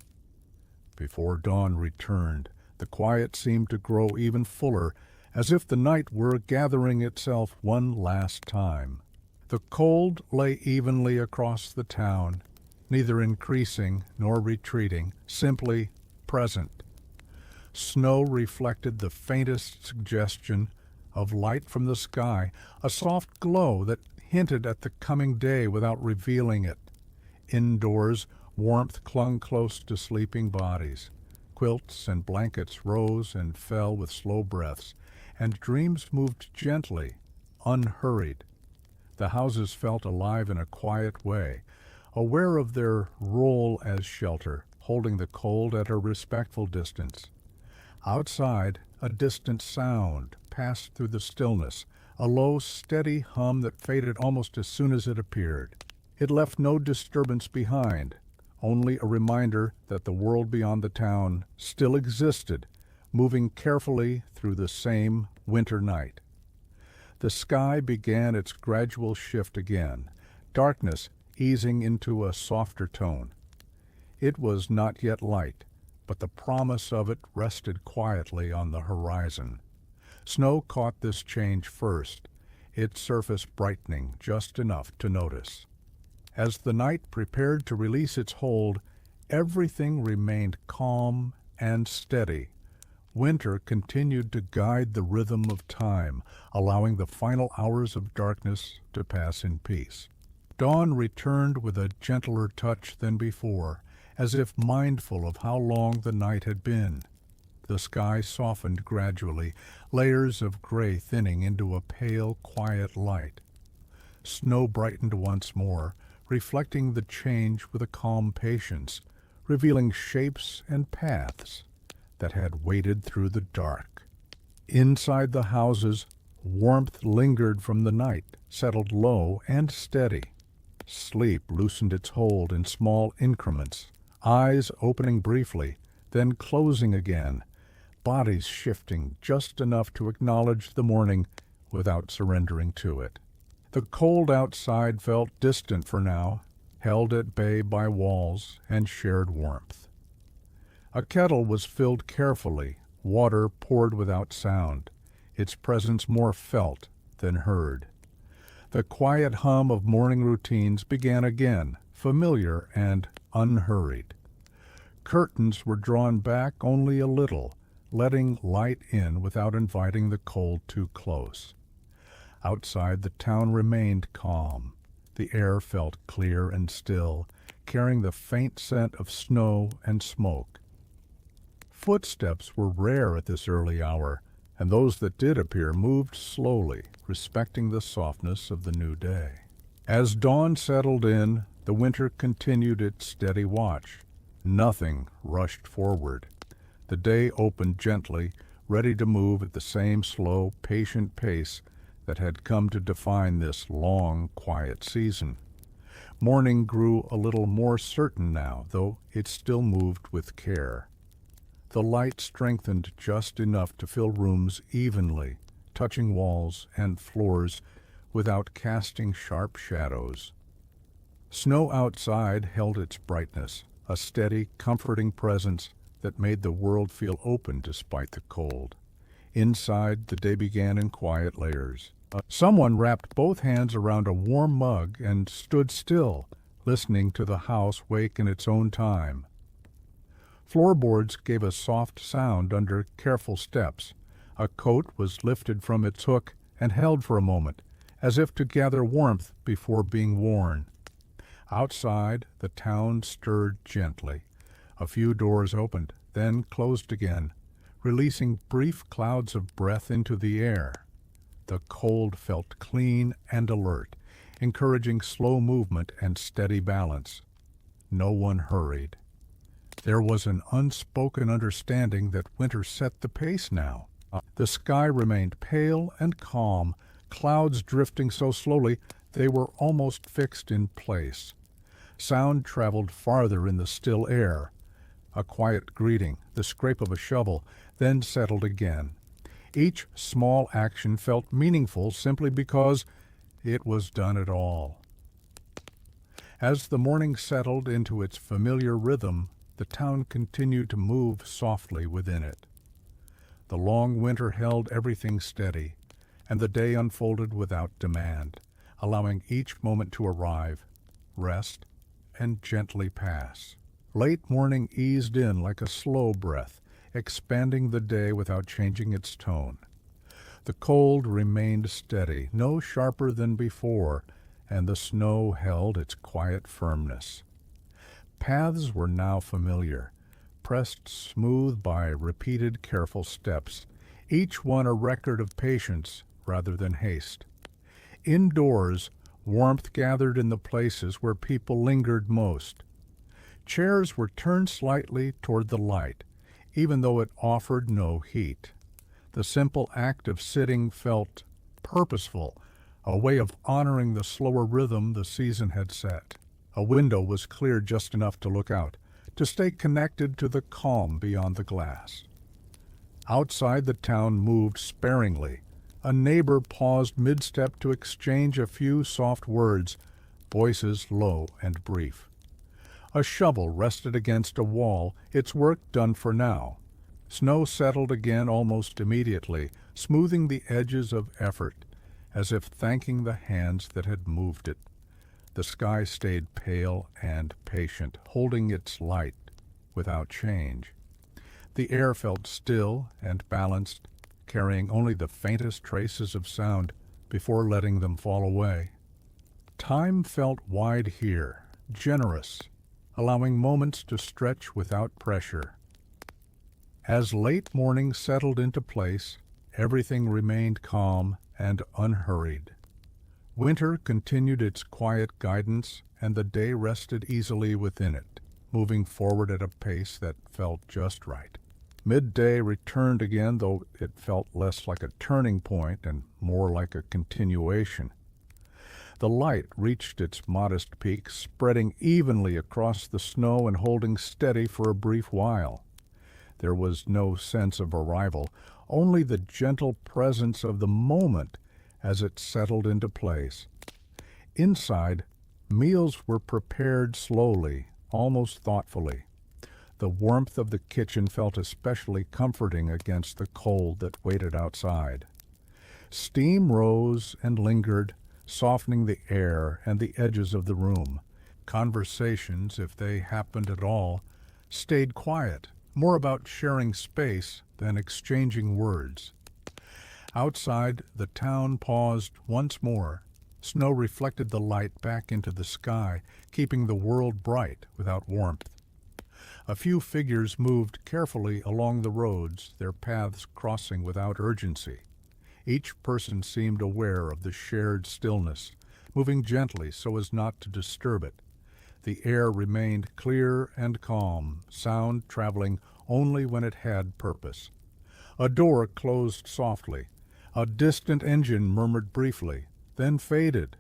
Before dawn returned, the quiet seemed to grow even fuller, as if the night were gathering itself one last time. The cold lay evenly across the town, neither increasing nor retreating, simply present. Snow reflected the faintest suggestion of light from the sky, a soft glow that hinted at the coming day without revealing it. Indoors, warmth clung close to sleeping bodies. Quilts and blankets rose and fell with slow breaths, and dreams moved gently, unhurried. The houses felt alive in a quiet way, aware of their role as shelter, holding the cold at a respectful distance. Outside, a distant sound passed through the stillness, a low, steady hum that faded almost as soon as it appeared. It left no disturbance behind, only a reminder that the world beyond the town still existed, moving carefully through the same winter night. The sky began its gradual shift again, darkness easing into a softer tone. It was not yet light, but the promise of it rested quietly on the horizon. Snow caught this change first, its surface brightening just enough to notice. As the night prepared to release its hold, everything remained calm and steady. Winter continued to guide the rhythm of time, allowing the final hours of darkness to pass in peace. Dawn returned with a gentler touch than before, as if mindful of how long the night had been. The sky softened gradually, layers of gray thinning into a pale, quiet light. Snow brightened once more, reflecting the change with a calm patience, revealing shapes and paths that had waded through the dark. Inside the houses, warmth lingered from the night, settled low and steady. Sleep loosened its hold in small increments, eyes opening briefly, then closing again, bodies shifting just enough to acknowledge the morning without surrendering to it. The cold outside felt distant for now, held at bay by walls and shared warmth. A kettle was filled carefully, water poured without sound, its presence more felt than heard. The quiet hum of morning routines began again, familiar and unhurried. Curtains were drawn back only a little, letting light in without inviting the cold too close. Outside, the town remained calm. The air felt clear and still, carrying the faint scent of snow and smoke. Footsteps were rare at this early hour, and those that did appear moved slowly, respecting the softness of the new day. As dawn settled in, the winter continued its steady watch. Nothing rushed forward. The day opened gently, ready to move at the same slow, patient pace that had come to define this long, quiet season. Morning grew a little more certain now, though it still moved with care. The light strengthened just enough to fill rooms evenly, touching walls and floors without casting sharp shadows. Snow outside held its brightness, a steady, comforting presence that made the world feel open despite the cold. Inside, the day began in quiet layers. Someone wrapped both hands around a warm mug and stood still, listening to the house wake in its own time. Floorboards gave a soft sound under careful steps. A coat was lifted from its hook and held for a moment, as if to gather warmth before being worn. Outside, the town stirred gently. A few doors opened, then closed again, releasing brief clouds of breath into the air. The cold felt clean and alert, encouraging slow movement and steady balance. No one hurried. There was an unspoken understanding that winter set the pace now. The sky remained pale and calm, clouds drifting so slowly they were almost fixed in place. Sound traveled farther in the still air. A quiet greeting, the scrape of a shovel, then settled again. Each small action felt meaningful simply because it was done at all. As the morning settled into its familiar rhythm, the town continued to move softly within it. The long winter held everything steady, and the day unfolded without demand, allowing each moment to arrive, rest, and gently pass. Late morning eased in like a slow breath, expanding the day without changing its tone. The cold remained steady, no sharper than before, and the snow held its quiet firmness. Paths were now familiar, pressed smooth by repeated careful steps, each one a record of patience rather than haste. Indoors, warmth gathered in the places where people lingered most. Chairs were turned slightly toward the light, even though it offered no heat. The simple act of sitting felt purposeful, a way of honoring the slower rhythm the season had set. A window was cleared just enough to look out, to stay connected to the calm beyond the glass. Outside, the town moved sparingly. A neighbor paused mid-step to exchange a few soft words, voices low and brief. A shovel rested against a wall, its work done for now. Snow settled again almost immediately, smoothing the edges of effort, as if thanking the hands that had moved it. The sky stayed pale and patient, holding its light without change. The air felt still and balanced, carrying only the faintest traces of sound before letting them fall away. Time felt wide here, generous, allowing moments to stretch without pressure. As late morning settled into place, everything remained calm and unhurried. Winter continued its quiet guidance, and the day rested easily within it, moving forward at a pace that felt just right. Midday returned again, though it felt less like a turning point and more like a continuation. The light reached its modest peak, spreading evenly across the snow and holding steady for a brief while. There was no sense of arrival, only the gentle presence of the moment as it settled into place. Inside, meals were prepared slowly, almost thoughtfully. The warmth of the kitchen felt especially comforting against the cold that waited outside. Steam rose and lingered, softening the air and the edges of the room. Conversations, if they happened at all, stayed quiet, more about sharing space than exchanging words. Outside, the town paused once more. Snow reflected the light back into the sky, keeping the world bright without warmth. A few figures moved carefully along the roads, their paths crossing without urgency. Each person seemed aware of the shared stillness, moving gently so as not to disturb it. The air remained clear and calm, sound traveling only when it had purpose. A door closed softly. A distant engine murmured briefly, then faded.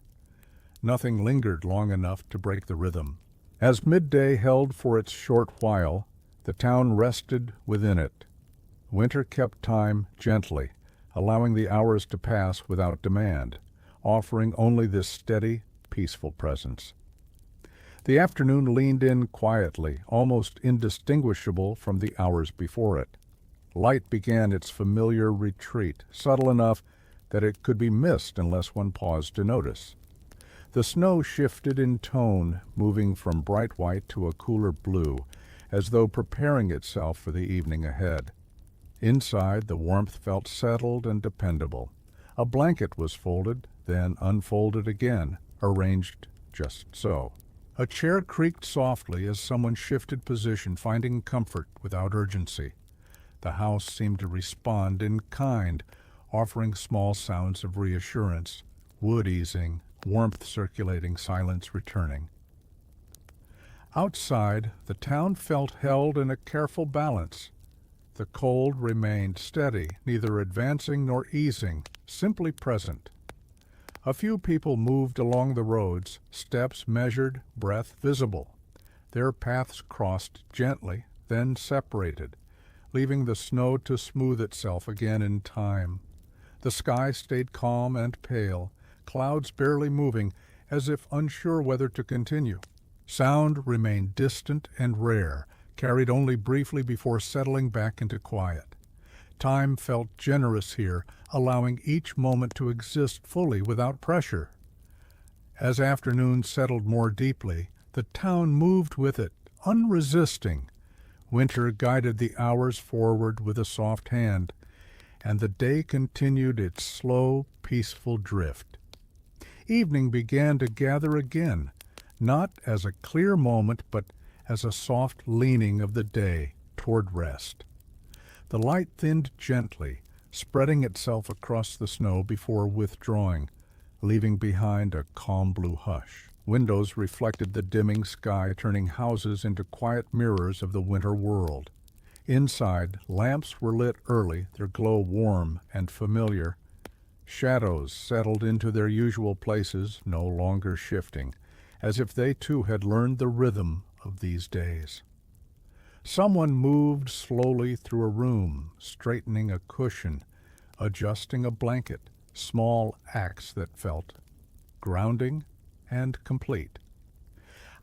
Nothing lingered long enough to break the rhythm. As midday held for its short while, the town rested within it. Winter kept time gently, allowing the hours to pass without demand, offering only this steady, peaceful presence. The afternoon leaned in quietly, almost indistinguishable from the hours before it. Light began its familiar retreat, subtle enough that it could be missed unless one paused to notice. The snow shifted in tone, moving from bright white to a cooler blue, as though preparing itself for the evening ahead. Inside, the warmth felt settled and dependable. A blanket was folded, then unfolded again, arranged just so. A chair creaked softly as someone shifted position, finding comfort without urgency. The house seemed to respond in kind, offering small sounds of reassurance, wood easing, warmth circulating, silence returning. Outside, the town felt held in a careful balance. The cold remained steady, neither advancing nor easing, simply present. A few people moved along the roads, steps measured, breath visible. Their paths crossed gently, then separated, leaving the snow to smooth itself again in time. The sky stayed calm and pale, clouds barely moving, as if unsure whether to continue. Sound remained distant and rare, carried only briefly before settling back into quiet. Time felt generous here, allowing each moment to exist fully without pressure. As afternoon settled more deeply, the town moved with it, unresisting. Winter guided the hours forward with a soft hand, and the day continued its slow, peaceful drift. Evening began to gather again, not as a clear moment, but as a soft leaning of the day toward rest. The light thinned gently, spreading itself across the snow before withdrawing, leaving behind a calm blue hush. Windows reflected the dimming sky, turning houses into quiet mirrors of the winter world. Inside, lamps were lit early, their glow warm and familiar. Shadows settled into their usual places, no longer shifting, as if they too had learned the rhythm of these days. Someone moved slowly through a room, straightening a cushion, adjusting a blanket, small acts that felt grounding and complete.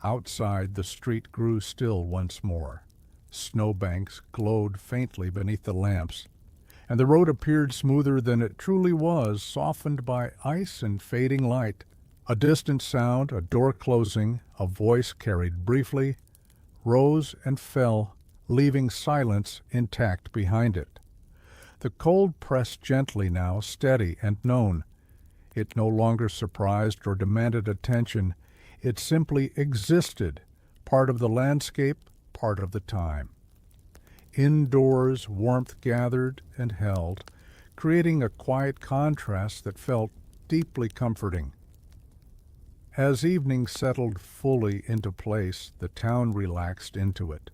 Outside, the street grew still once more. Snowbanks glowed faintly beneath the lamps, and the road appeared smoother than it truly was, softened by ice and fading light. A distant sound, a door closing, a voice carried briefly, rose and fell, leaving silence intact behind it. The cold pressed gently now, steady and known. It no longer surprised or demanded attention. It simply existed, part of the landscape, part of the time. Indoors, warmth gathered and held, creating a quiet contrast that felt deeply comforting. As evening settled fully into place, the town relaxed into it.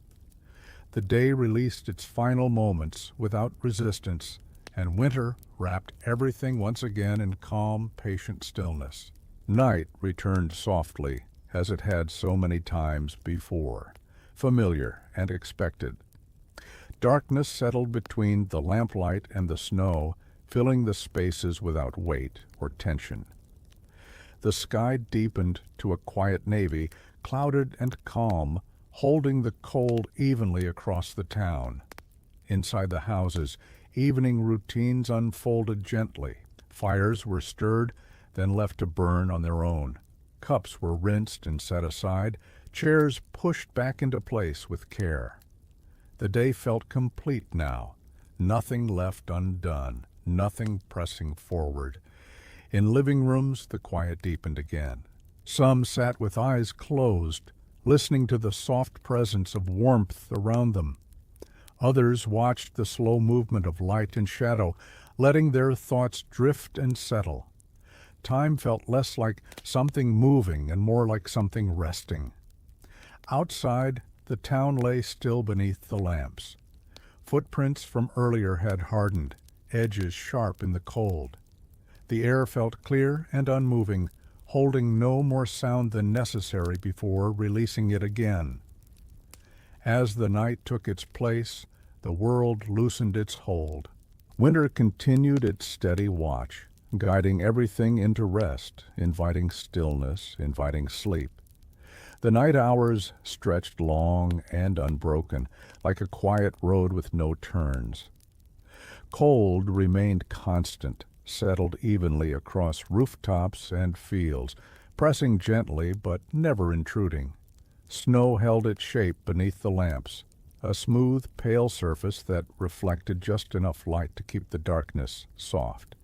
The day released its final moments without resistance, and winter wrapped everything once again in calm, patient stillness. Night returned softly, as it had so many times before, familiar and expected. Darkness settled between the lamplight and the snow, filling the spaces without weight or tension. The sky deepened to a quiet navy, clouded and calm, holding the cold evenly across the town. Inside the houses, evening routines unfolded gently. Fires were stirred, then left to burn on their own. Cups were rinsed and set aside, chairs pushed back into place with care. The day felt complete now, nothing left undone, nothing pressing forward. In living rooms, the quiet deepened again. Some sat with eyes closed, listening to the soft presence of warmth around them. Others watched the slow movement of light and shadow, letting their thoughts drift and settle. Time felt less like something moving and more like something resting. Outside, the town lay still beneath the lamps. Footprints from earlier had hardened, edges sharp in the cold. The air felt clear and unmoving, holding no more sound than necessary before releasing it again. As the night took its place, the world loosened its hold. Winter continued its steady watch, guiding everything into rest, inviting stillness, inviting sleep. The night hours stretched long and unbroken, like a quiet road with no turns. Cold remained constant, settled evenly across rooftops and fields, pressing gently but never intruding. Snow held its shape beneath the lamps, a smooth, pale surface that reflected just enough light to keep the darkness soft.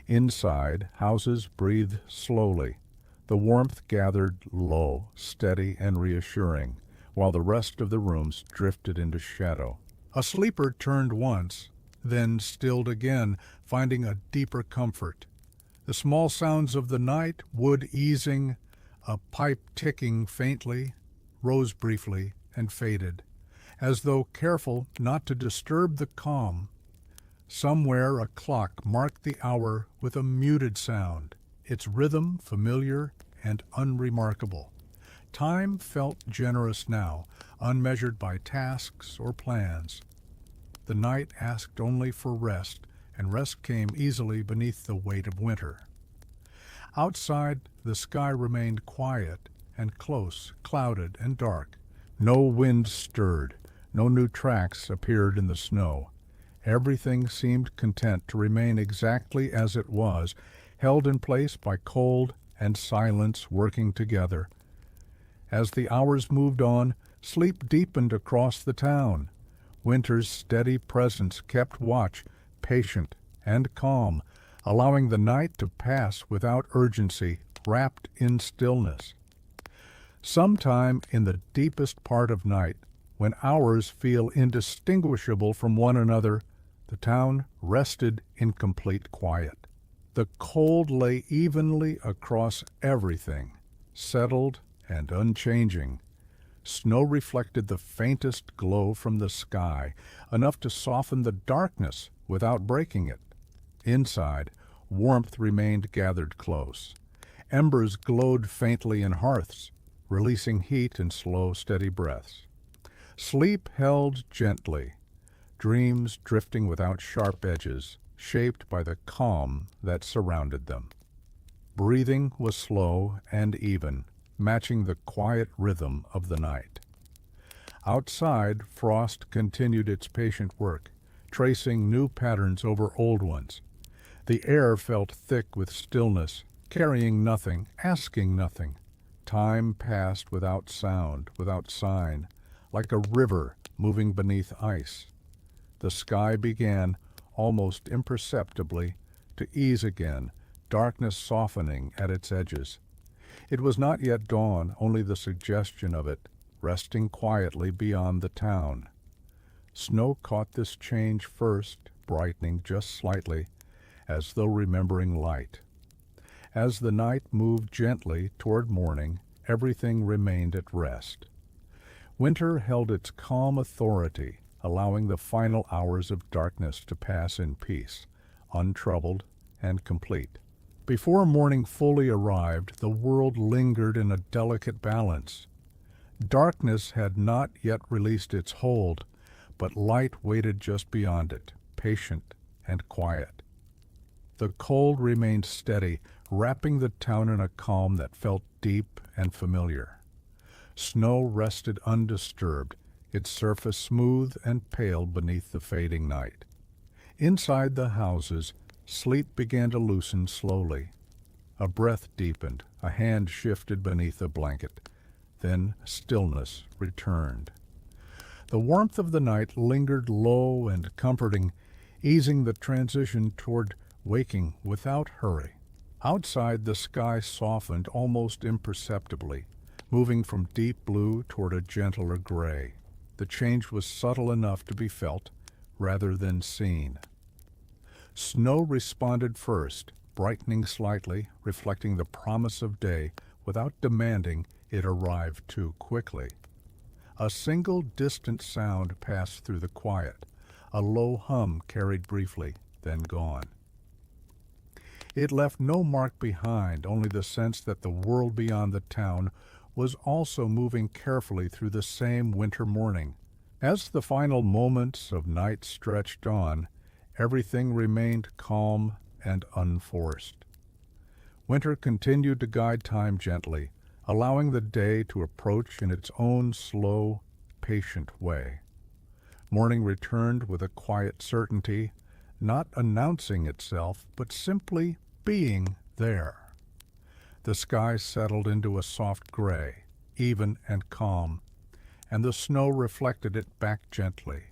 Inside, houses breathed slowly. The warmth gathered low, steady, and reassuring, while the rest of the rooms drifted into shadow. A sleeper turned once, then stilled again, finding a deeper comfort. The small sounds of the night, wood easing, a pipe ticking faintly, rose briefly and faded, as though careful not to disturb the calm. Somewhere a clock marked the hour with a muted sound, its rhythm familiar and unremarkable. Time felt generous now, unmeasured by tasks or plans. The night asked only for rest, and rest came easily beneath the weight of winter. Outside, the sky remained quiet and close, clouded and dark. No wind stirred, no new tracks appeared in the snow. Everything seemed content to remain exactly as it was, held in place by cold and silence working together. As the hours moved on, sleep deepened across the town. Winter's steady presence kept watch, patient and calm, allowing the night to pass without urgency, wrapped in stillness. Sometime in the deepest part of night, when hours feel indistinguishable from one another, the town rested in complete quiet. The cold lay evenly across everything, settled and unchanging. Snow reflected the faintest glow from the sky, enough to soften the darkness without breaking it. Inside, warmth remained gathered close. Embers glowed faintly in hearths, releasing heat in slow, steady breaths. Sleep held gently, dreams drifting without sharp edges, shaped by the calm that surrounded them. Breathing was slow and even, matching the quiet rhythm of the night. Outside, frost continued its patient work, tracing new patterns over old ones. The air felt thick with stillness, carrying nothing, asking nothing. Time passed without sound, without sign, like a river moving beneath ice. The sky began, almost imperceptibly, to ease again, darkness softening at its edges. It was not yet dawn, only the suggestion of it, resting quietly beyond the town. Snow caught this change first, brightening just slightly, as though remembering light. As the night moved gently toward morning, everything remained at rest. Winter held its calm authority, allowing the final hours of darkness to pass in peace, untroubled and complete. Before morning fully arrived, the world lingered in a delicate balance. Darkness had not yet released its hold, but light waited just beyond it, patient and quiet. The cold remained steady, wrapping the town in a calm that felt deep and familiar. Snow rested undisturbed, its surface smooth and pale beneath the fading night. Inside the houses, sleep began to loosen slowly. A breath deepened, a hand shifted beneath a blanket. Then stillness returned. The warmth of the night lingered low and comforting, easing the transition toward waking without hurry. Outside, the sky softened almost imperceptibly, moving from deep blue toward a gentler gray. The change was subtle enough to be felt rather than seen. Snow responded first, brightening slightly, reflecting the promise of day without demanding it arrive too quickly. A single distant sound passed through the quiet, a low hum carried briefly, then gone. It left no mark behind, only the sense that the world beyond the town was also moving carefully through the same winter morning. As the final moments of night stretched on, everything remained calm and unforced. Winter continued to guide time gently, allowing the day to approach in its own slow, patient way. Morning returned with a quiet certainty, not announcing itself, but simply being there. The sky settled into a soft gray, even and calm, and the snow reflected it back gently,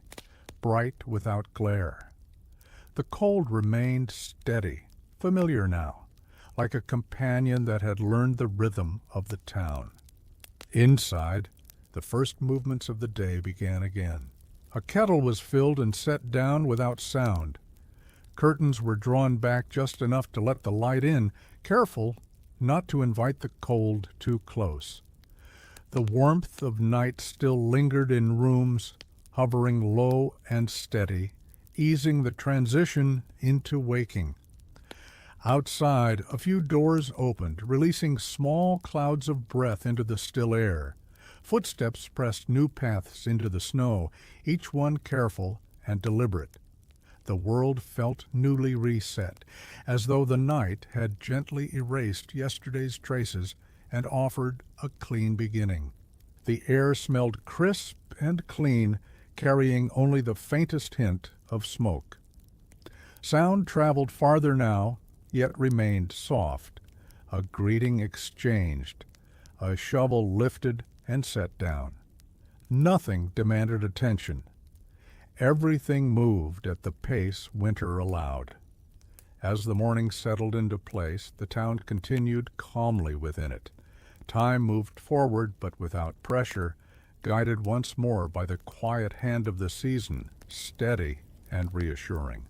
bright without glare. The cold remained steady, familiar now, like a companion that had learned the rhythm of the town. Inside, the first movements of the day began again. A kettle was filled and set down without sound. Curtains were drawn back just enough to let the light in, careful not to invite the cold too close. The warmth of night still lingered in rooms, hovering low and steady, easing the transition into waking. Outside, a few doors opened, releasing small clouds of breath into the still air. Footsteps pressed new paths into the snow, each one careful and deliberate. The world felt newly reset, as though the night had gently erased yesterday's traces and offered a clean beginning. The air smelled crisp and clean, carrying only the faintest hint of smoke. Sound traveled farther now, yet remained soft. A greeting exchanged, a shovel lifted and set down. Nothing demanded attention. Everything moved at the pace winter allowed. As the morning settled into place, the town continued calmly within it. Time moved forward, but without pressure, guided once more by the quiet hand of the season, steady and reassuring.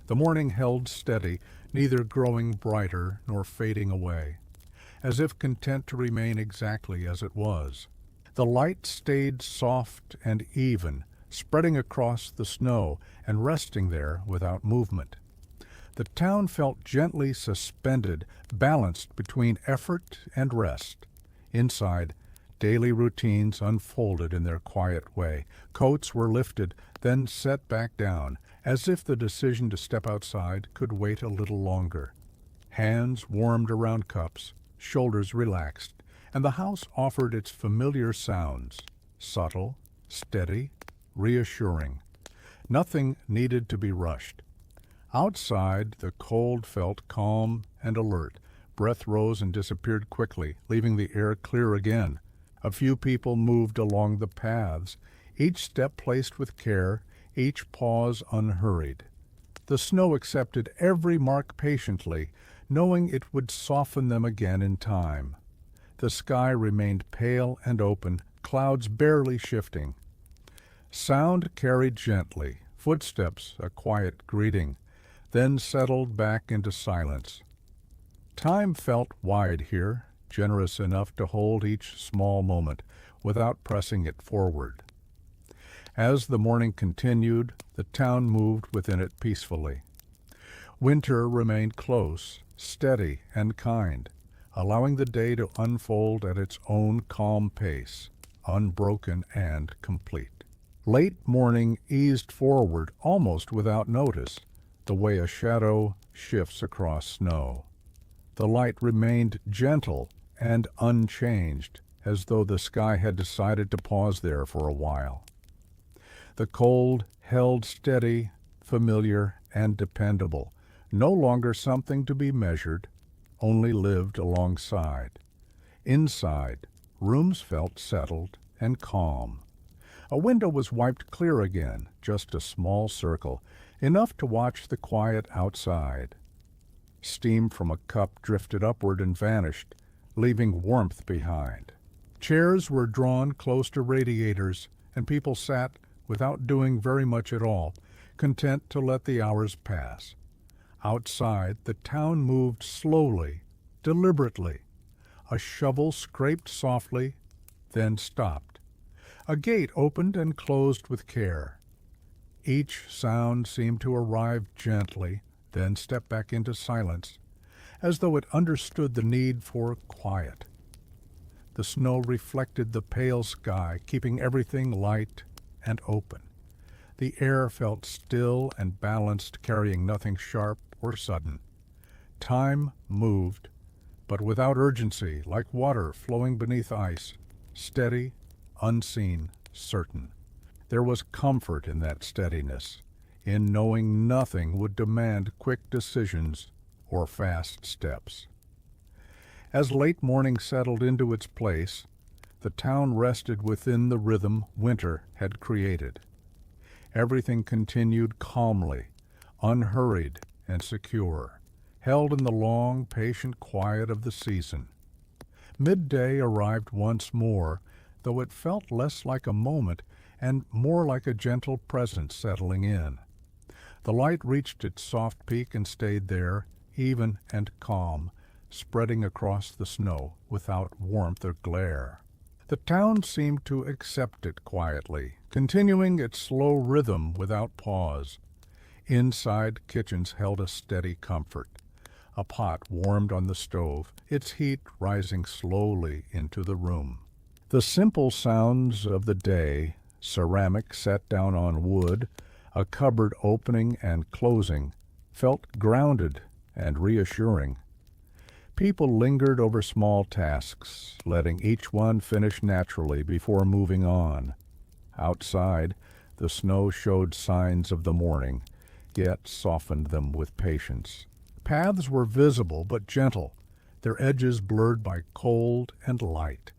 The morning held steady, neither growing brighter nor fading away, as if content to remain exactly as it was. The light stayed soft and even, spreading across the snow and resting there without movement. The town felt gently suspended, balanced between effort and rest. Inside, daily routines unfolded in their quiet way. Coats were lifted, then set back down, as if the decision to step outside could wait a little longer. Hands warmed around cups, shoulders relaxed, and the house offered its familiar sounds, subtle, steady, reassuring. Nothing needed to be rushed. Outside, the cold felt calm and alert. Breath rose and disappeared quickly, leaving the air clear again. A few people moved along the paths, each step placed with care, each pause unhurried. The snow accepted every mark patiently, knowing it would soften them again in time. The sky remained pale and open, clouds barely shifting. Sound carried gently, footsteps a quiet greeting, then settled back into silence. Time felt wide here, generous enough to hold each small moment without pressing it forward. As the morning continued, the town moved within it peacefully. Winter remained close, steady, and kind, allowing the day to unfold at its own calm pace, unbroken and complete. Late morning eased forward almost without notice, the way a shadow shifts across snow. The light remained gentle and unchanged, as though the sky had decided to pause there for a while. The cold held steady, familiar, and dependable, no longer something to be measured, only lived alongside. Inside, rooms felt settled and calm. A window was wiped clear again, just a small circle, enough to watch the quiet outside. Steam from a cup drifted upward and vanished, leaving warmth behind. Chairs were drawn close to radiators, and people sat without doing very much at all, content to let the hours pass. Outside, the town moved slowly, deliberately. A shovel scraped softly, then stopped. A gate opened and closed with care. Each sound seemed to arrive gently, then step back into silence, as though it understood the need for quiet. The snow reflected the pale sky, keeping everything light and open. The air felt still and balanced, carrying nothing sharp or sudden. Time moved, but without urgency, like water flowing beneath ice, steady, unseen, certain. There was comfort in that steadiness. in knowing nothing would demand quick decisions or fast steps. As late morning settled into its place, the town rested within the rhythm winter had created. Everything continued calmly, unhurried and secure, held in the long, patient quiet of the season. Midday arrived once more, though it felt less like a moment and more like a gentle presence settling in. The light reached its soft peak and stayed there, even and calm, spreading across the snow without warmth or glare. The town seemed to accept it quietly, continuing its slow rhythm without pause. Inside, kitchens held a steady comfort. A pot warmed on the stove, its heat rising slowly into the room. The simple sounds of the day, ceramic set down on wood, a cupboard opening and closing, felt grounded and reassuring. People lingered over small tasks, letting each one finish naturally before moving on. Outside, the snow showed signs of the morning, yet softened them with patience. Paths were visible but gentle, their edges blurred by cold and light.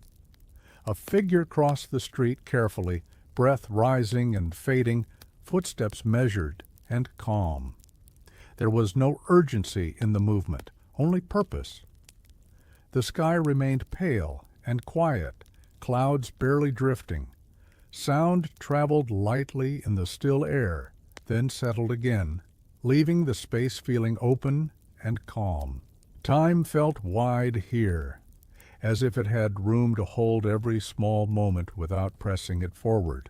A figure crossed the street carefully, breath rising and fading, footsteps measured and calm. There was no urgency in the movement, only purpose. The sky remained pale and quiet, clouds barely drifting. Sound traveled lightly in the still air, then settled again, leaving the space feeling open and calm. Time felt wide here, as if it had room to hold every small moment without pressing it forward.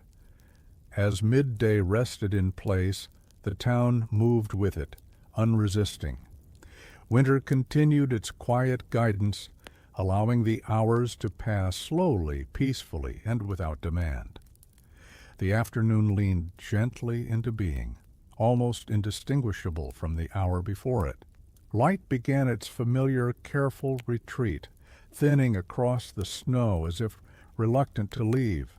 As midday rested in place, the town moved with it, unresisting. Winter continued its quiet guidance, allowing the hours to pass slowly, peacefully, and without demand. The afternoon leaned gently into being, almost indistinguishable from the hour before it. Light began its familiar, careful retreat, thinning across the snow as if reluctant to leave.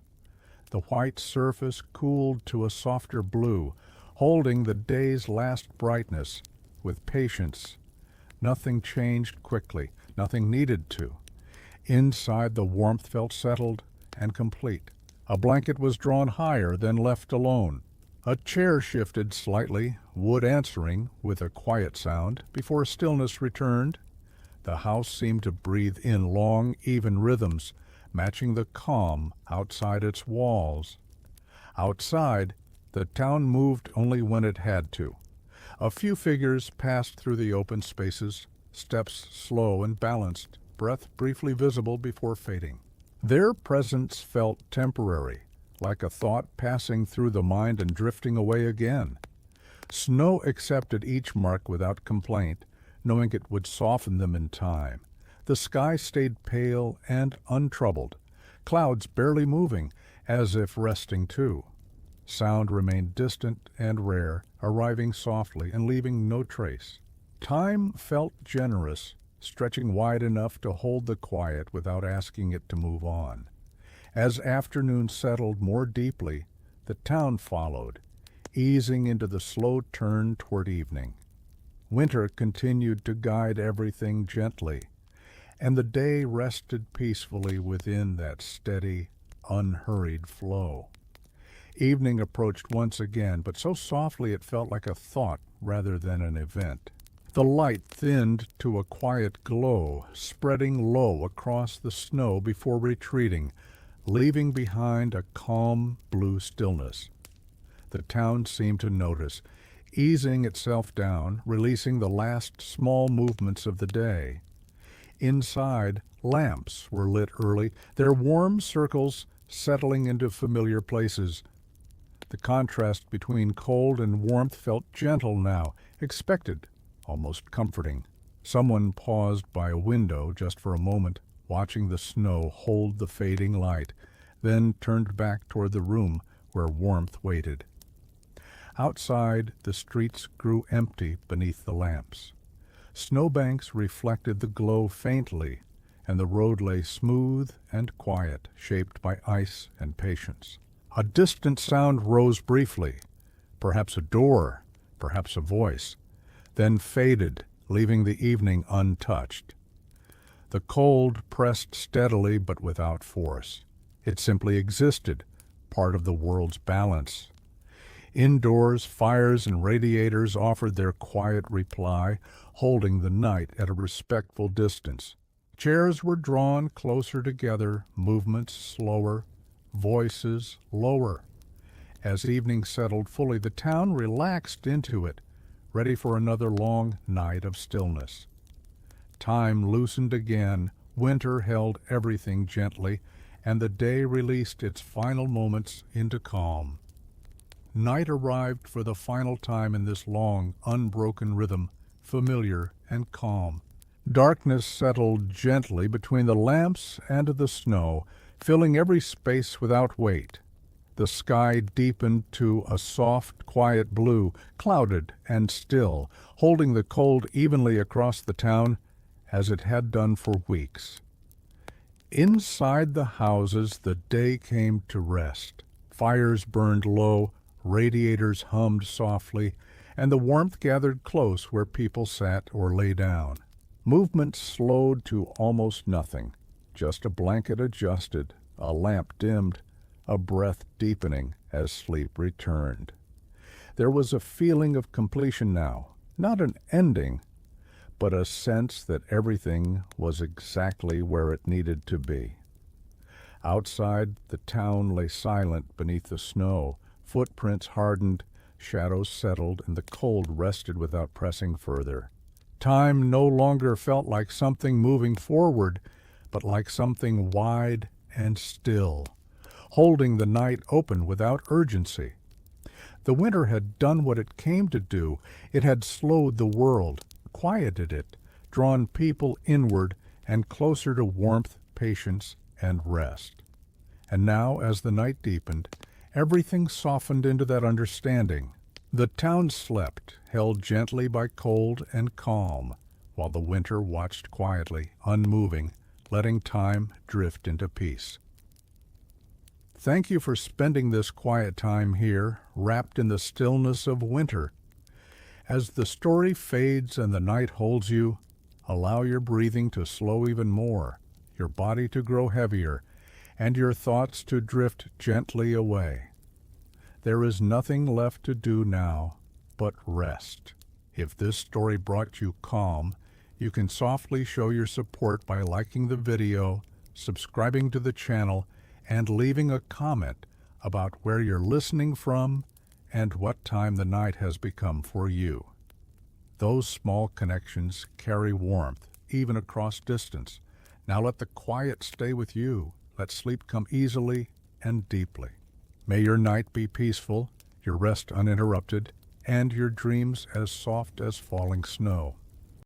The white surface cooled to a softer blue, holding the day's last brightness with patience. Nothing changed quickly, nothing needed to. Inside, the warmth felt settled and complete. A blanket was drawn higher, then left alone. A chair shifted slightly, wood answering with a quiet sound, before stillness returned. The house seemed to breathe in long, even rhythms, matching the calm outside its walls. Outside, the town moved only when it had to. A few figures passed through the open spaces, steps slow and balanced, breath briefly visible before fading. Their presence felt temporary, like a thought passing through the mind and drifting away again. Snow accepted each mark without complaint, knowing it would soften them in time. The sky stayed pale and untroubled, clouds barely moving, as if resting too. Sound remained distant and rare, arriving softly and leaving no trace. Time felt generous, stretching wide enough to hold the quiet without asking it to move on. As afternoon settled more deeply, the town followed, easing into the slow turn toward evening. Winter continued to guide everything gently, and the day rested peacefully within that steady, unhurried flow. Evening approached once again, but so softly it felt like a thought rather than an event. The light thinned to a quiet glow, spreading low across the snow before retreating, leaving behind a calm blue stillness. The town seemed to notice, easing itself down, releasing the last small movements of the day. Inside, lamps were lit early, their warm circles settling into familiar places. The contrast between cold and warmth felt gentle now, expected, almost comforting. Someone paused by a window just for a moment, watching the snow hold the fading light, then turned back toward the room where warmth waited. Outside, the streets grew empty beneath the lamps. Snowbanks reflected the glow faintly, and the road lay smooth and quiet, shaped by ice and patience. A distant sound rose briefly, perhaps a door, perhaps a voice, then faded, leaving the evening untouched. The cold pressed steadily but without force. It simply existed, part of the world's balance. Indoors, fires and radiators offered their quiet reply, holding the night at a respectful distance. Chairs were drawn closer together, movements slower, voices lower. As evening settled fully, the town relaxed into it, ready for another long night of stillness. Time loosened again, winter held everything gently, and the day released its final moments into calm. Night arrived for the final time in this long, unbroken rhythm, familiar and calm. Darkness settled gently between the lamps and the snow, filling every space without weight. The sky deepened to a soft, quiet blue, clouded and still, holding the cold evenly across the town as it had done for weeks. Inside the houses, the day came to rest. Fires burned low, radiators hummed softly, and the warmth gathered close where people sat or lay down. Movement slowed to almost nothing. Just a blanket adjusted, a lamp dimmed, a breath deepening as sleep returned. There was a feeling of completion now, not an ending, but a sense that everything was exactly where it needed to be. Outside, the town lay silent beneath the snow. Footprints hardened, shadows settled, and the cold rested without pressing further. Time no longer felt like something moving forward, but like something wide and still, holding the night open without urgency. The winter had done what it came to do. It had slowed the world, quieted it, drawn people inward and closer to warmth, patience, and rest. And now, as the night deepened, everything softened into that understanding. The town slept, held gently by cold and calm, while the winter watched quietly, unmoving, letting time drift into peace. Thank you for spending this quiet time here, wrapped in the stillness of winter. As the story fades and the night holds you, allow your breathing to slow even more, your body to grow heavier, and your thoughts to drift gently away. There is nothing left to do now but rest. If this story brought you calm, you can softly show your support by liking the video, subscribing to the channel, and leaving a comment about where you're listening from and what time the night has become for you. Those small connections carry warmth, even across distance. Now let the quiet stay with you. Let sleep come easily and deeply. May your night be peaceful, your rest uninterrupted, and your dreams as soft as falling snow.